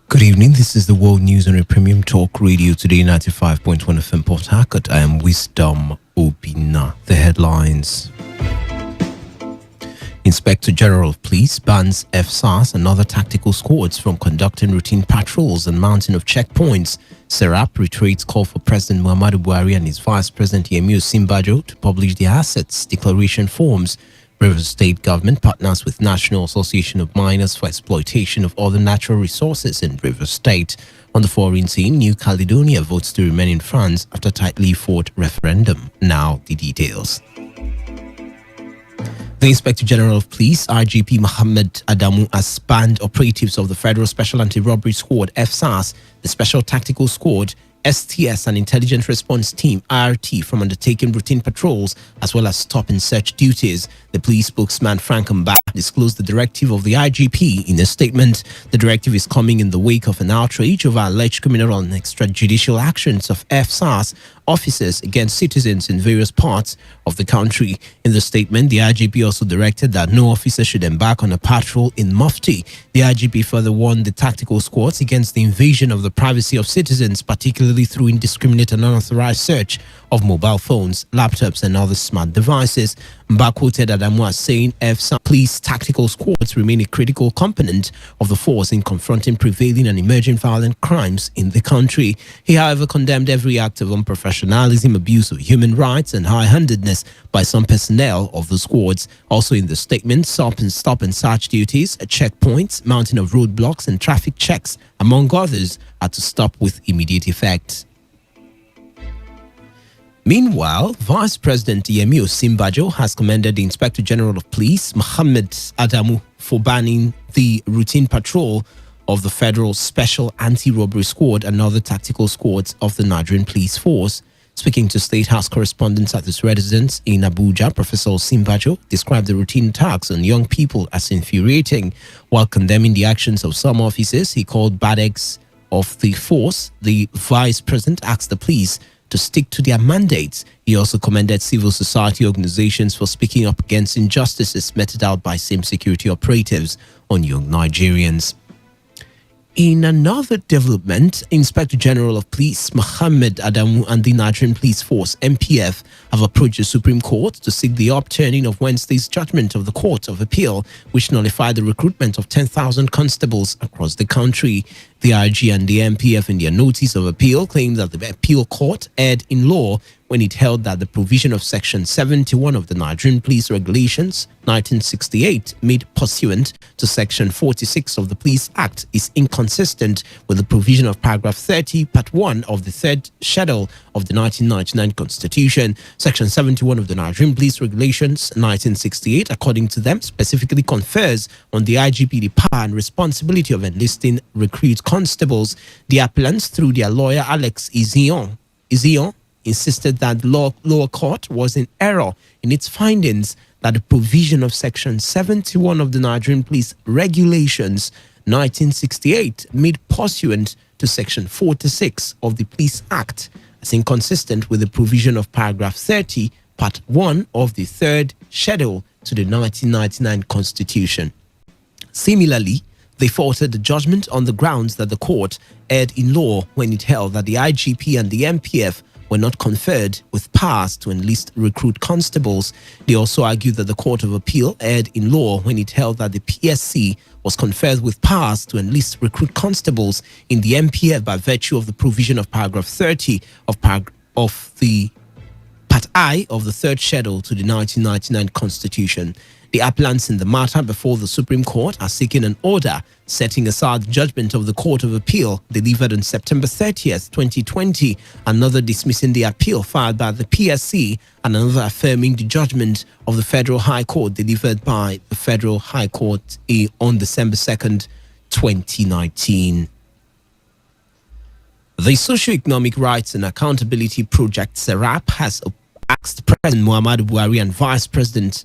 Good evening. This is the World News on a Premium Talk Radio Today 95.1 FM Port Harcourt. I am Wisdom Obina. The headlines. Inspector General of Police bans FSAS and other tactical squads from conducting routine patrols and mounting of checkpoints. Serap reiterates call for President Muhammadu Buhari and his Vice President Yemi Osinbajo to publish their assets declaration forms. Rivers State Government partners with National Association of Miners for exploitation of other natural resources in Rivers State. On the foreign scene, New Caledonia votes to remain in France after tightly fought referendum. Now the details. The Inspector General of Police, IGP Mohammed Adamu, has banned operatives of the Federal Special Anti-Robbery Squad, FSAS, the Special Tactical Squad, STS and Intelligence Response Team IRT from undertaking routine patrols as well as stop and search duties. The police spokesman Frank Mba disclosed the directive of the IGP in a statement. The directive is coming in the wake of an outrage over alleged criminal and extrajudicial actions of FSAS officers against citizens in various parts of the country. In the statement, the IGP also directed that no officer should embark on a patrol in Mufti. The IGP further warned the tactical squads against the invasion of the privacy of citizens, particularly through indiscriminate and unauthorized search of mobile phones, laptops, and other smart devices. Mba quoted Adamu as saying FSA police tactical squads remain a critical component of the force in confronting prevailing and emerging violent crimes in the country. He, however, condemned every act of unprofessionalism, abuse of human rights, and high-handedness by some personnel of the squads. Also in the statement, stop and search duties, checkpoints, mounting of roadblocks, and traffic checks, among others, are to stop with immediate effect. Meanwhile, Vice President Yemi Osinbajo has commended the Inspector General of Police, Mohammed Adamu, for banning the routine patrol of the Federal Special Anti-Robbery Squad and other tactical squads of the Nigerian Police Force. Speaking to State House correspondents at his residence in Abuja, Professor Osinbajo described the routine attacks on young people as infuriating. While condemning the actions of some officers he called bad eggs of the force, the Vice President asked the police to stick to their mandates. He also commended civil society organizations for speaking up against injustices meted out by same security operatives on young Nigerians. In another development, Inspector General of Police Mohammed Adamu and the Nigerian Police Force (NPF) have approached the Supreme Court to seek the upturning of Wednesday's judgment of the Court of Appeal, which nullified the recruitment of 10,000 constables across the country. The IG and the NPF, in their notice of appeal, claimed that the appeal court erred in law when it held that the provision of Section 71 of the Nigerian Police Regulations 1968, made pursuant to Section 46 of the Police Act, is inconsistent with the provision of Paragraph 30, Part 1 of the third schedule of the 1999 Constitution. Section 71 of the Nigerian Police Regulations 1968, according to them, specifically confers on the IGP the power and responsibility of enlisting recruit constables. The appellants, through their lawyer Alex Izion, insisted that the lower court was in error in its findings that the provision of Section 71 of the Nigerian Police Regulations 1968, made pursuant to Section 46 of the Police Act, as inconsistent with the provision of Paragraph 30, Part 1 of the third schedule to the 1999 Constitution. Similarly, they faulted the judgment on the grounds that the court erred in law when it held that the IGP and the NPF were not conferred with powers to enlist recruit constables. They also argued that the Court of Appeal erred in law when it held that the PSC was conferred with powers to enlist recruit constables in the NPF by virtue of the provision of Paragraph 30 of the Part I of the third schedule to the 1999 Constitution. The appellants in the matter before the Supreme Court are seeking an order setting aside the judgment of the Court of Appeal delivered on September 30th, 2020, another dismissing the appeal filed by the PSC, and another affirming the judgment of the Federal High Court delivered by the Federal High Court on December 2nd, 2019. The Socio-Economic Rights and Accountability Project, SERAP, has asked President Muhammadu Buhari and Vice President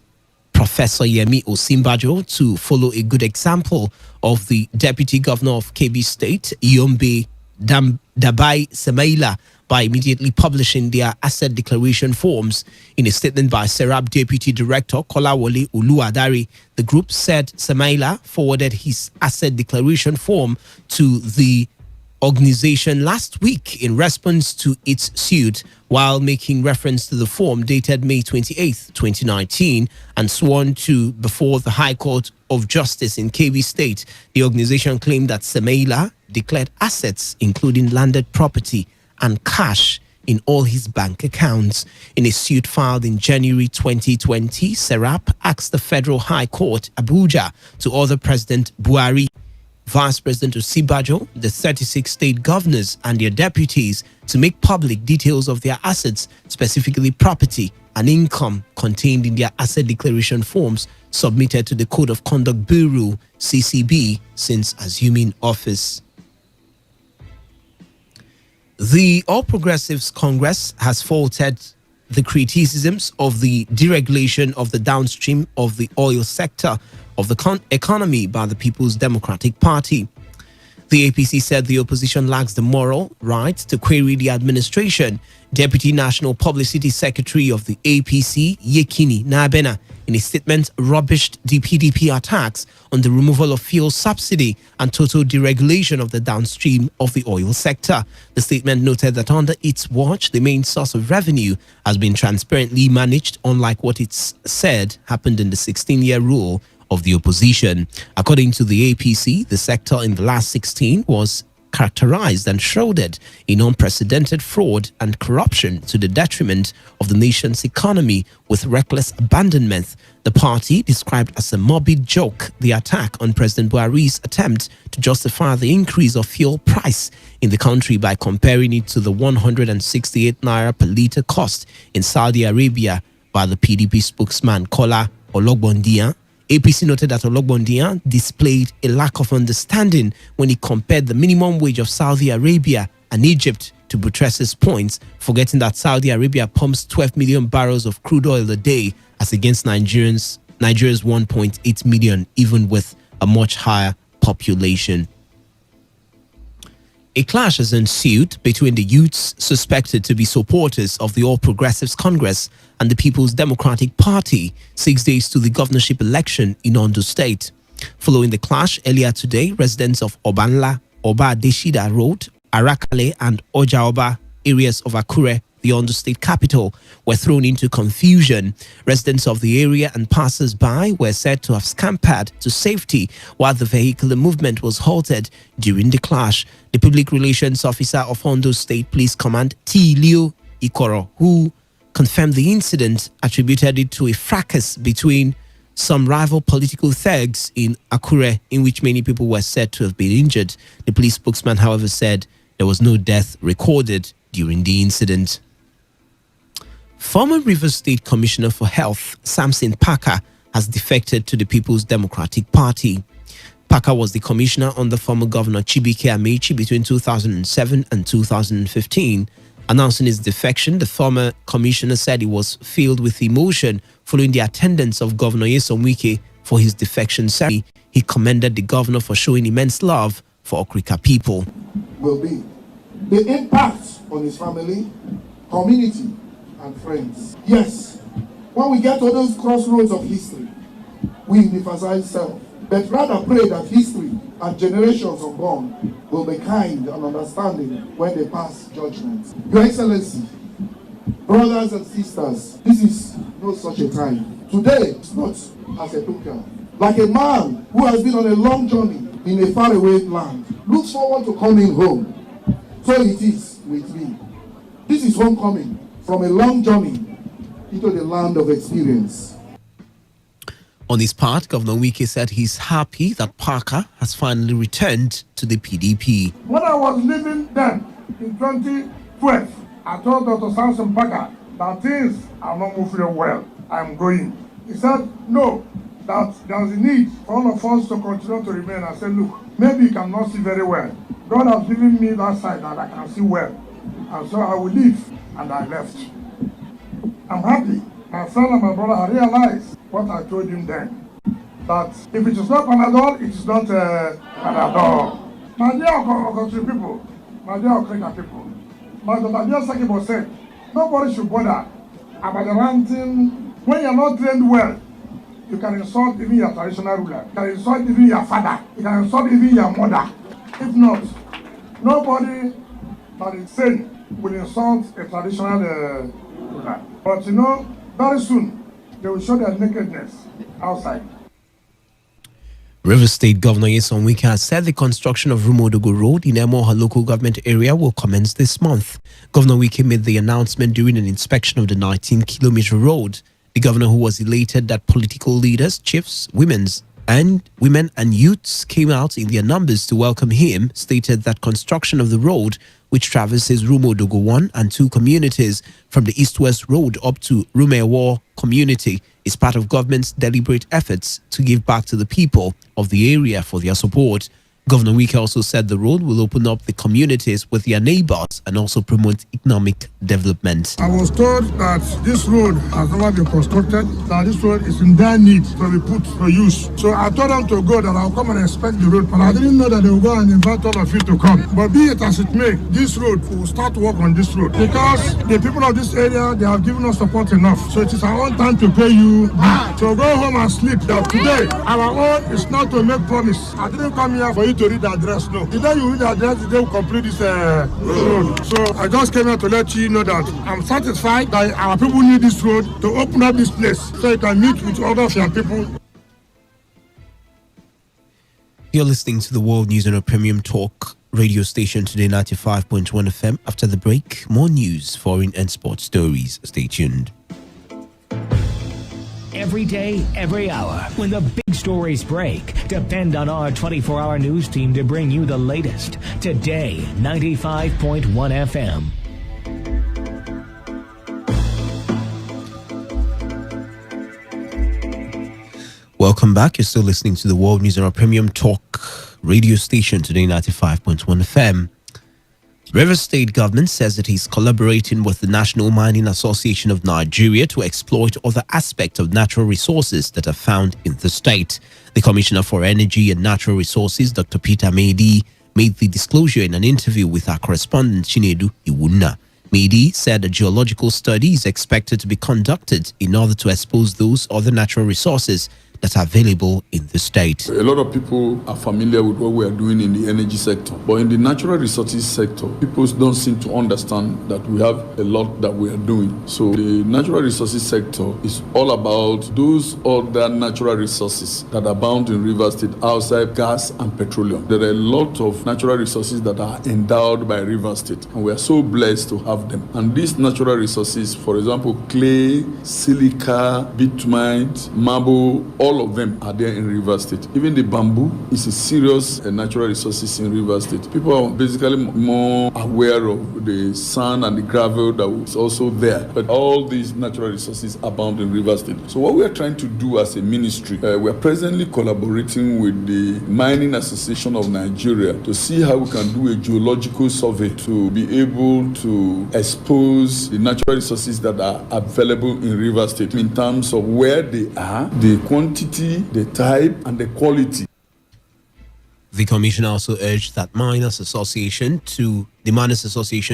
Professor Yemi Osinbajo to follow a good example of the Deputy Governor of Kebbi State, Iyombe Dabai Semaila, by immediately publishing their asset declaration forms. In a statement by SERAP Deputy Director Kolawole Oluwadari, the group said Semaila forwarded his asset declaration form to the organization last week in response to its suit, while making reference to the form dated May 28, 2019, and sworn to before the High Court of Justice in Kebbi State. The organization claimed that Semaila declared assets, including landed property and cash, in all his bank accounts. In a suit filed in January 2020, SERAP asked the Federal High Court, Abuja, to order President Buhari, Vice President Osinbajo, the 36 state governors and their deputies to make public details of their assets, specifically property and income contained in their asset declaration forms submitted to the Code of Conduct Bureau, CCB, since assuming office. The All Progressives Congress has faulted the criticisms of the deregulation of the downstream of the oil sector of the economy by the People's Democratic Party. The APC said the opposition lacks the moral right to query the administration. Deputy National Publicity Secretary of the APC, Yekini Nabena, in a statement, rubbished the PDP attacks on the removal of fuel subsidy and total deregulation of the downstream of the oil sector. The statement noted that under its watch, the main source of revenue has been transparently managed, unlike what it's said happened in the 16-year rule of the opposition. According to the APC, the sector in the last 16 was characterized and shrouded in unprecedented fraud and corruption to the detriment of the nation's economy with reckless abandonment. The party described as a morbid joke the attack on President Buhari's attempt to justify the increase of fuel price in the country by comparing it to the 168 naira per litre cost in Saudi Arabia by the PDP spokesman Kola Ologbondiyan. APC noted that Ologbondiyan displayed a lack of understanding when he compared the minimum wage of Saudi Arabia and Egypt to buttress his points, forgetting that Saudi Arabia pumps 12 million barrels of crude oil a day as against Nigeria's 1.8 million, even with a much higher population. A clash has ensued between the youths suspected to be supporters of the All Progressives Congress and the People's Democratic Party 6 days to the governorship election in Ondo State. Following the clash earlier today, residents of Obanla, Oba Deshida Road, Arakale and Ojaoba areas of Akure, the Ondo State capital, were thrown into confusion. Residents of the area and passers-by were said to have scampered to safety while the vehicular movement was halted during the clash. The public relations officer of Ondo State Police Command, T. Leo Ikoro, who confirmed the incident, attributed it to a fracas between some rival political thugs in Akure, in which many people were said to have been injured. The police spokesman, however, said there was no death recorded during the incident. Former Rivers State Commissioner for Health, Samson Parker, has defected to the People's Democratic Party. Parker was the commissioner under former Governor Chibike Amechi between 2007 and 2015. Announcing his defection, the former commissioner said he was filled with emotion following the attendance of Governor Nyesom Wike for his defection ceremony. He commended the governor for showing immense love for Okrika people. Will be the impact on his family, community, and friends. Yes, when we get to those crossroads of history, we emphasize self, but rather pray that history and generations unborn will be kind and understanding when they pass judgment. Your Excellency, brothers and sisters, this is no such a time. Today is not as a token. Like a man who has been on a long journey in a faraway land, looks forward to coming home. So it is with me. This is homecoming from a long journey into the land of experience. On his part, Governor Wike said he's happy that Parker has finally returned to the PDP. When I was leaving them in 2012, I told Dr. Samson Parker that things are not moving well. I'm going. He said, no, that there's a need for all of us to continue to remain. I said, look, maybe you cannot see very well. God has given me that side that I can see well. And so I will leave. And I left. I'm happy. My friend and my brother, I realized what I told him then. That if it is not Panadol, it is not Panadol. My dear country people, my dear Okrika people, my dear Sakibo said, nobody should bother about the ranting. When you're not trained well, you can insult even your traditional ruler. You can insult even your father. You can insult even your mother. If not, nobody that is sane will insult a traditional ruler. But you know, very soon, they will show their nakedness outside. Rivers State Governor Nyesom Wike has said the construction of Rumodogo Road in Emoha local government area will commence this month. Governor Wike made the announcement during an inspection of the 19-kilometer road. The governor, who was elated that political leaders, chiefs, women and youths came out in their numbers to welcome him, stated that construction of the road, which traverses Rumodogo 1 and 2 communities from the east-west road up to Rumewa community, is part of government's deliberate efforts to give back to the people of the area for their support. Governor Wike also said the road will open up the communities with their neighbors and also promote economic development. I was told that this road has never been constructed, that this road is in dire need to be put to use. So I told them to go, that I'll come and inspect the road, but I didn't know that they will go and invite all of you to come. But be it as it may, this road, will start work on this road. Because the people of this area, they have given us support enough. So it is our own time to pay you back. So go home and sleep. That today, our own is not to make promise. I didn't come here for you to read the address, no. The day you read the address, the day we complete this road. So I just came here to let you know that I'm satisfied that our people need this road to open up this place so you can meet with other young people. You're listening to the World News on a Premium Talk radio station Today 95.1 FM. After the break, more news, foreign and sports stories. Stay tuned. Every day, every hour, when the big stories break, depend on our 24-hour news team to bring you the latest. Today, 95.1 FM. Welcome back. You're still listening to the World News on our Premium Talk radio station Today 95.1 FM. Rivers State government says it is collaborating with the National Mining Association of Nigeria to exploit other aspects of natural resources that are found in the state. The Commissioner for Energy and Natural Resources, Dr. Peter Medi, made the disclosure in an interview with our correspondent Chinedu Iwuna. Medi said a geological study is expected to be conducted in order to expose those other natural resources that are available in the state. A lot of people are familiar with what we are doing in the energy sector, but in the natural resources sector, people don't seem to understand that we have a lot that we are doing. So the natural resources sector is all about those other natural resources that are bound in Rivers State outside gas and petroleum. There are a lot of natural resources that are endowed by Rivers State, and we are so blessed to have them. And these natural resources, for example, clay, silica, bitumen, marble, all of them are there in Rivers State. Even the bamboo is a serious natural resources in Rivers State. People are basically more aware of the sand and the gravel that is also there. But all these natural resources are bound in Rivers State. So what we are trying to do as a ministry, we are presently collaborating with the Mining Association of Nigeria to see how we can do a geological survey to be able to expose the natural resources that are available in Rivers State in terms of where they are, the quantity, the type, and the quality. The commissioner also urged that the Miners Association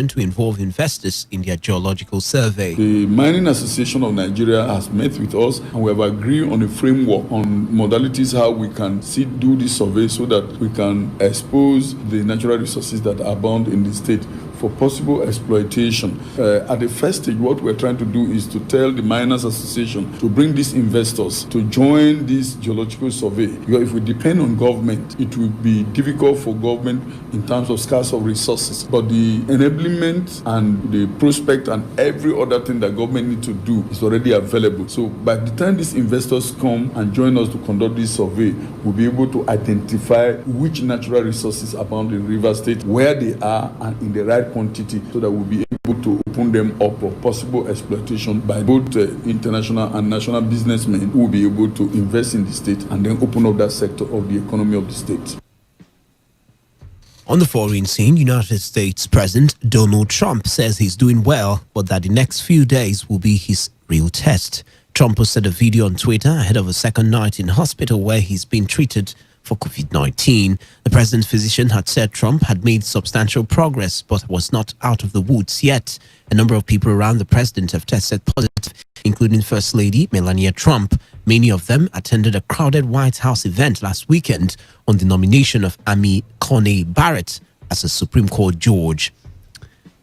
to involve investors in their geological survey. The Mining Association of Nigeria has met with us, and we have agreed on a framework on modalities how we can do this survey so that we can expose the natural resources that are abound in the state for possible exploitation. At the first stage, what we're trying to do is to tell the Miners Association to bring these investors to join this geological survey. Because if we depend on government, it will be difficult for government in terms of scarce of resources. But the enablement and the prospect and every other thing that government needs to do is already available. So by the time these investors come and join us to conduct this survey, we'll be able to identify which natural resources abound in Rivers State, where they are, and in the right quantity, so that we'll be able to open them up for possible exploitation by both international and national businessmen who will be able to invest in the state and then open up that sector of the economy of the state. On the foreign scene, United States President Donald Trump says he's doing well, but that the next few days will be his real test. Trump posted a video on Twitter ahead of a second night in hospital where he's been treated for COVID-19. The president's physician had said Trump had made substantial progress but was not out of the woods yet. A number of people around the president have tested positive, including First Lady Melania Trump. Many of them attended a crowded White House event last weekend on the nomination of Amy Coney Barrett as a Supreme Court judge.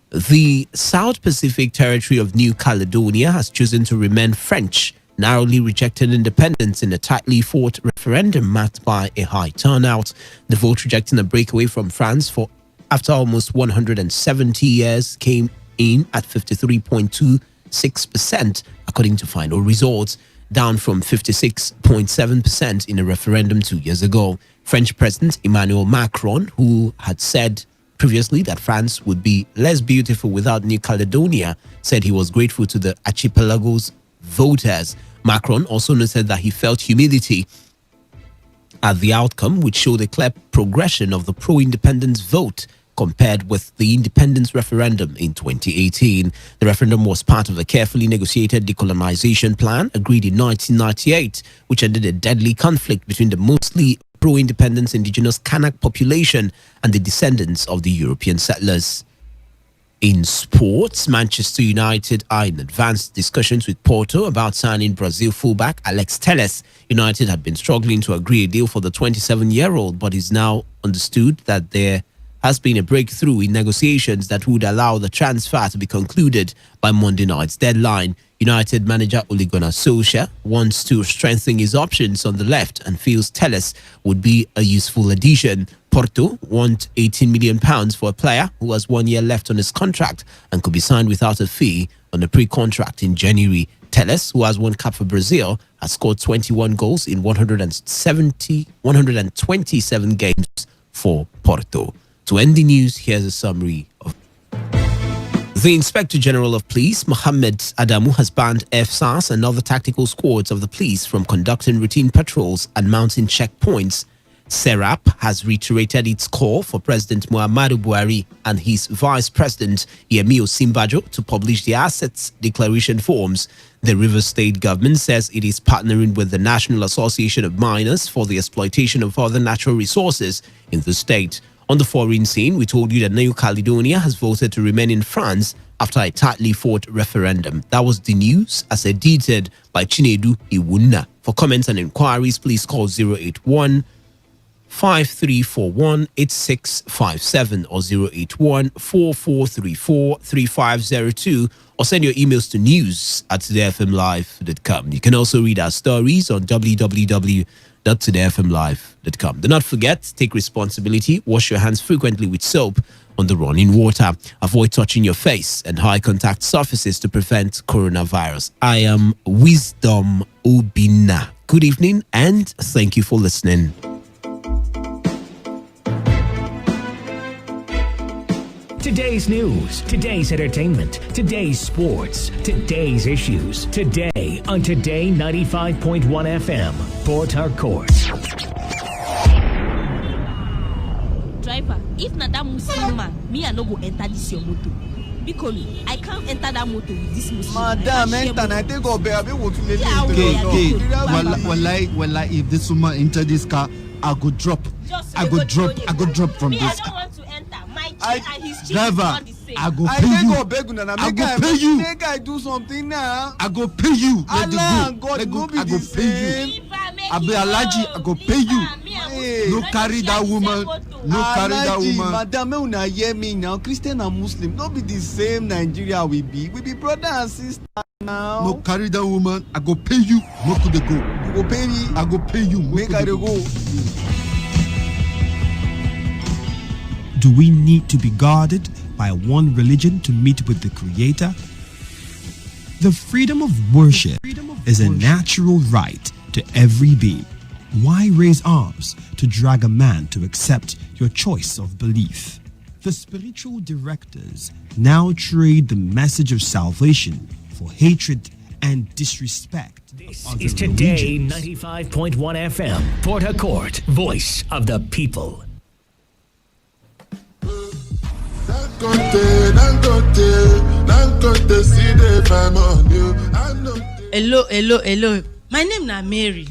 The South Pacific territory of New Caledonia has chosen to remain French, narrowly rejected independence in a tightly fought referendum marked by a high turnout. The vote rejecting a breakaway from France after almost 170 years came in at 53.26%, according to final results, down from 56.7% in a referendum 2 years ago. French President Emmanuel Macron, who had said previously that France would be less beautiful without New Caledonia, said he was grateful to the archipelago's voters. Macron also noted that he felt humility at the outcome, which showed a clear progression of the pro-independence vote compared with the independence referendum in 2018. The referendum was part of a carefully negotiated decolonization plan agreed in 1998, which ended a deadly conflict between the mostly pro-independence indigenous Kanak population and the descendants of the European settlers. In sports, Manchester United are in advanced discussions with Porto about signing Brazil fullback Alex Telles. United had been struggling to agree a deal for the 27-year-old, but it's now understood that there has been a breakthrough in negotiations that would allow the transfer to be concluded by Monday night's deadline. United manager Ole Gunnar Solskjaer wants to strengthen his options on the left and feels Telles would be a useful addition. Porto want £18 million for a player who has 1 year left on his contract and could be signed without a fee on a pre-contract in January. Telles, who has won cap for Brazil, has scored 21 goals in 127 games for Porto. To end the news, here's a summary of. The Inspector General of Police, Mohammed Adamu, has banned FSAS and other tactical squads of the police from conducting routine patrols and mounting checkpoints. SERAP has reiterated its call for President Muhammadu Buhari and his Vice President Yemi Osinbajo to publish the assets declaration forms. The Rivers State government says it is partnering with the National Association of Miners for the exploitation of other natural resources in the state. On the foreign scene, we told you that New Caledonia has voted to remain in France after a tightly fought referendum. That was the news as edited by Chinedu Iwuna. For comments and inquiries, please call 081 5341 8657 or 081 4434 3502 or send your emails to news@todayfmlive.com. You can also read our stories on www.todayfmlive.com. Do not forget, take responsibility, wash your hands frequently with soap on the running water. Avoid touching your face and high contact surfaces to prevent coronavirus. I am Wisdom Obina. Good evening and thank you for listening. Today's news, today's entertainment, today's sports, today's issues. Today on Today 95.1 FM, Port Harcourt. Driver, if not that Muslim man, me I no go enter this your motor. Because I can't enter that motor with this Muslim. Madam, enter. I take a baby. What to Well, if this woman enter this car, I go drop. I go drop from me, this car. I don't want to enter. My chair and his chair driver, is not the same. I go pay you. I go pay you. Make I do something now. I go pay you. Allah, God, Let go. be I go the pay same. you. I be allergic. I go pay you. No carry that woman. No carry that woman. Madam, me una hear me now. Christian and Muslim, not be the same Nigeria we be. We be brother and sister now. No carry that woman. I go pay you. No could go. You go pay me. I go pay you. Make I go. Do we need to be guarded by one religion to meet with the Creator? The freedom of worship is a natural right to every being. Why raise arms to drag a man to accept your choice of belief? The spiritual directors now trade the message of salvation for hatred and disrespect. This is Today 95.1 FM, Port Harcourt, voice of the people. Hello. My name na Mary.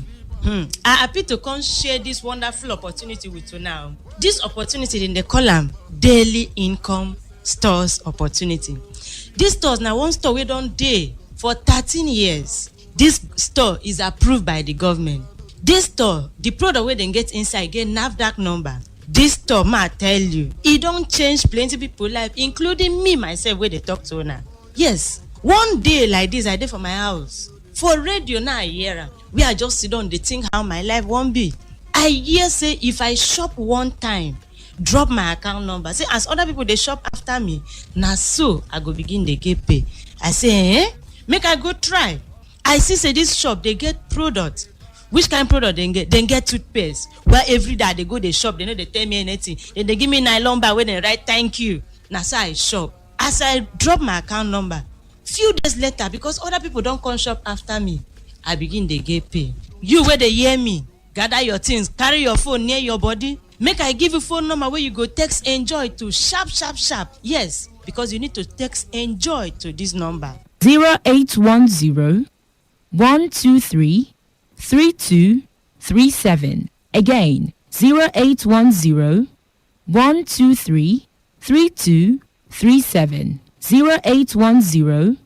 I happy to come share this wonderful opportunity with you now. This opportunity in the column daily income stores opportunity. This store na one store we don dey for 13 years. This store is approved by the government. This store, the product wey dem get inside get NAFDAC number. This store, ma tell you, e don change plenty people life, including me myself wey dey talk to una. Yes, one day like this, I dey for my house. For radio now I hear am. We are just sit down dey think how my life wan be. I hear say if I shop one time, drop my account number, say as other people dey shop after me, na so I go begin dey get pay. I say, make I go try. I see say this shop dey get product. Which kind of product they get? They get toothpaste. Where every day they go they shop, they know they tell me anything. Then they give me nylon bag when they write thank you. Now so I shop. As I drop my account number, few days later, because other people don't come shop after me, I begin they get pay. You where they hear me, gather your things, carry your phone near your body. Make I give you phone number where you go text enjoy to sharp. Yes, because you need to text enjoy to this number. 0810 123 3237. Again, 0810 123 3237. 0810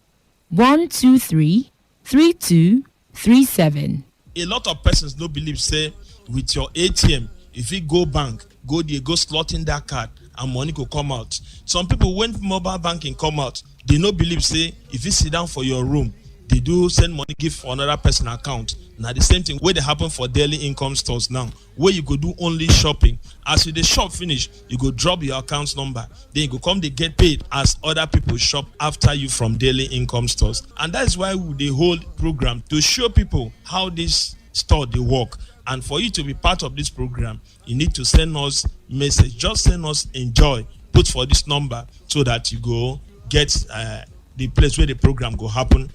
123 3237. A lot of persons no believe say with your ATM, if you go bank, go there, go slot in that card and money go come out. Some people when mobile banking come out, they no believe say if you sit down for your room, they do send money give for another person account. Now the same thing where they happen for daily income stores now, where you go do only shopping. As you the shop finish, you go drop your account number, then you go come they get paid as other people shop after you from daily income stores. And that is why we hold program to show people how this store they work. And for you to be part of this program, you need to send us message. Just send us enjoy, put for this number so that you go get the place where the program go happen.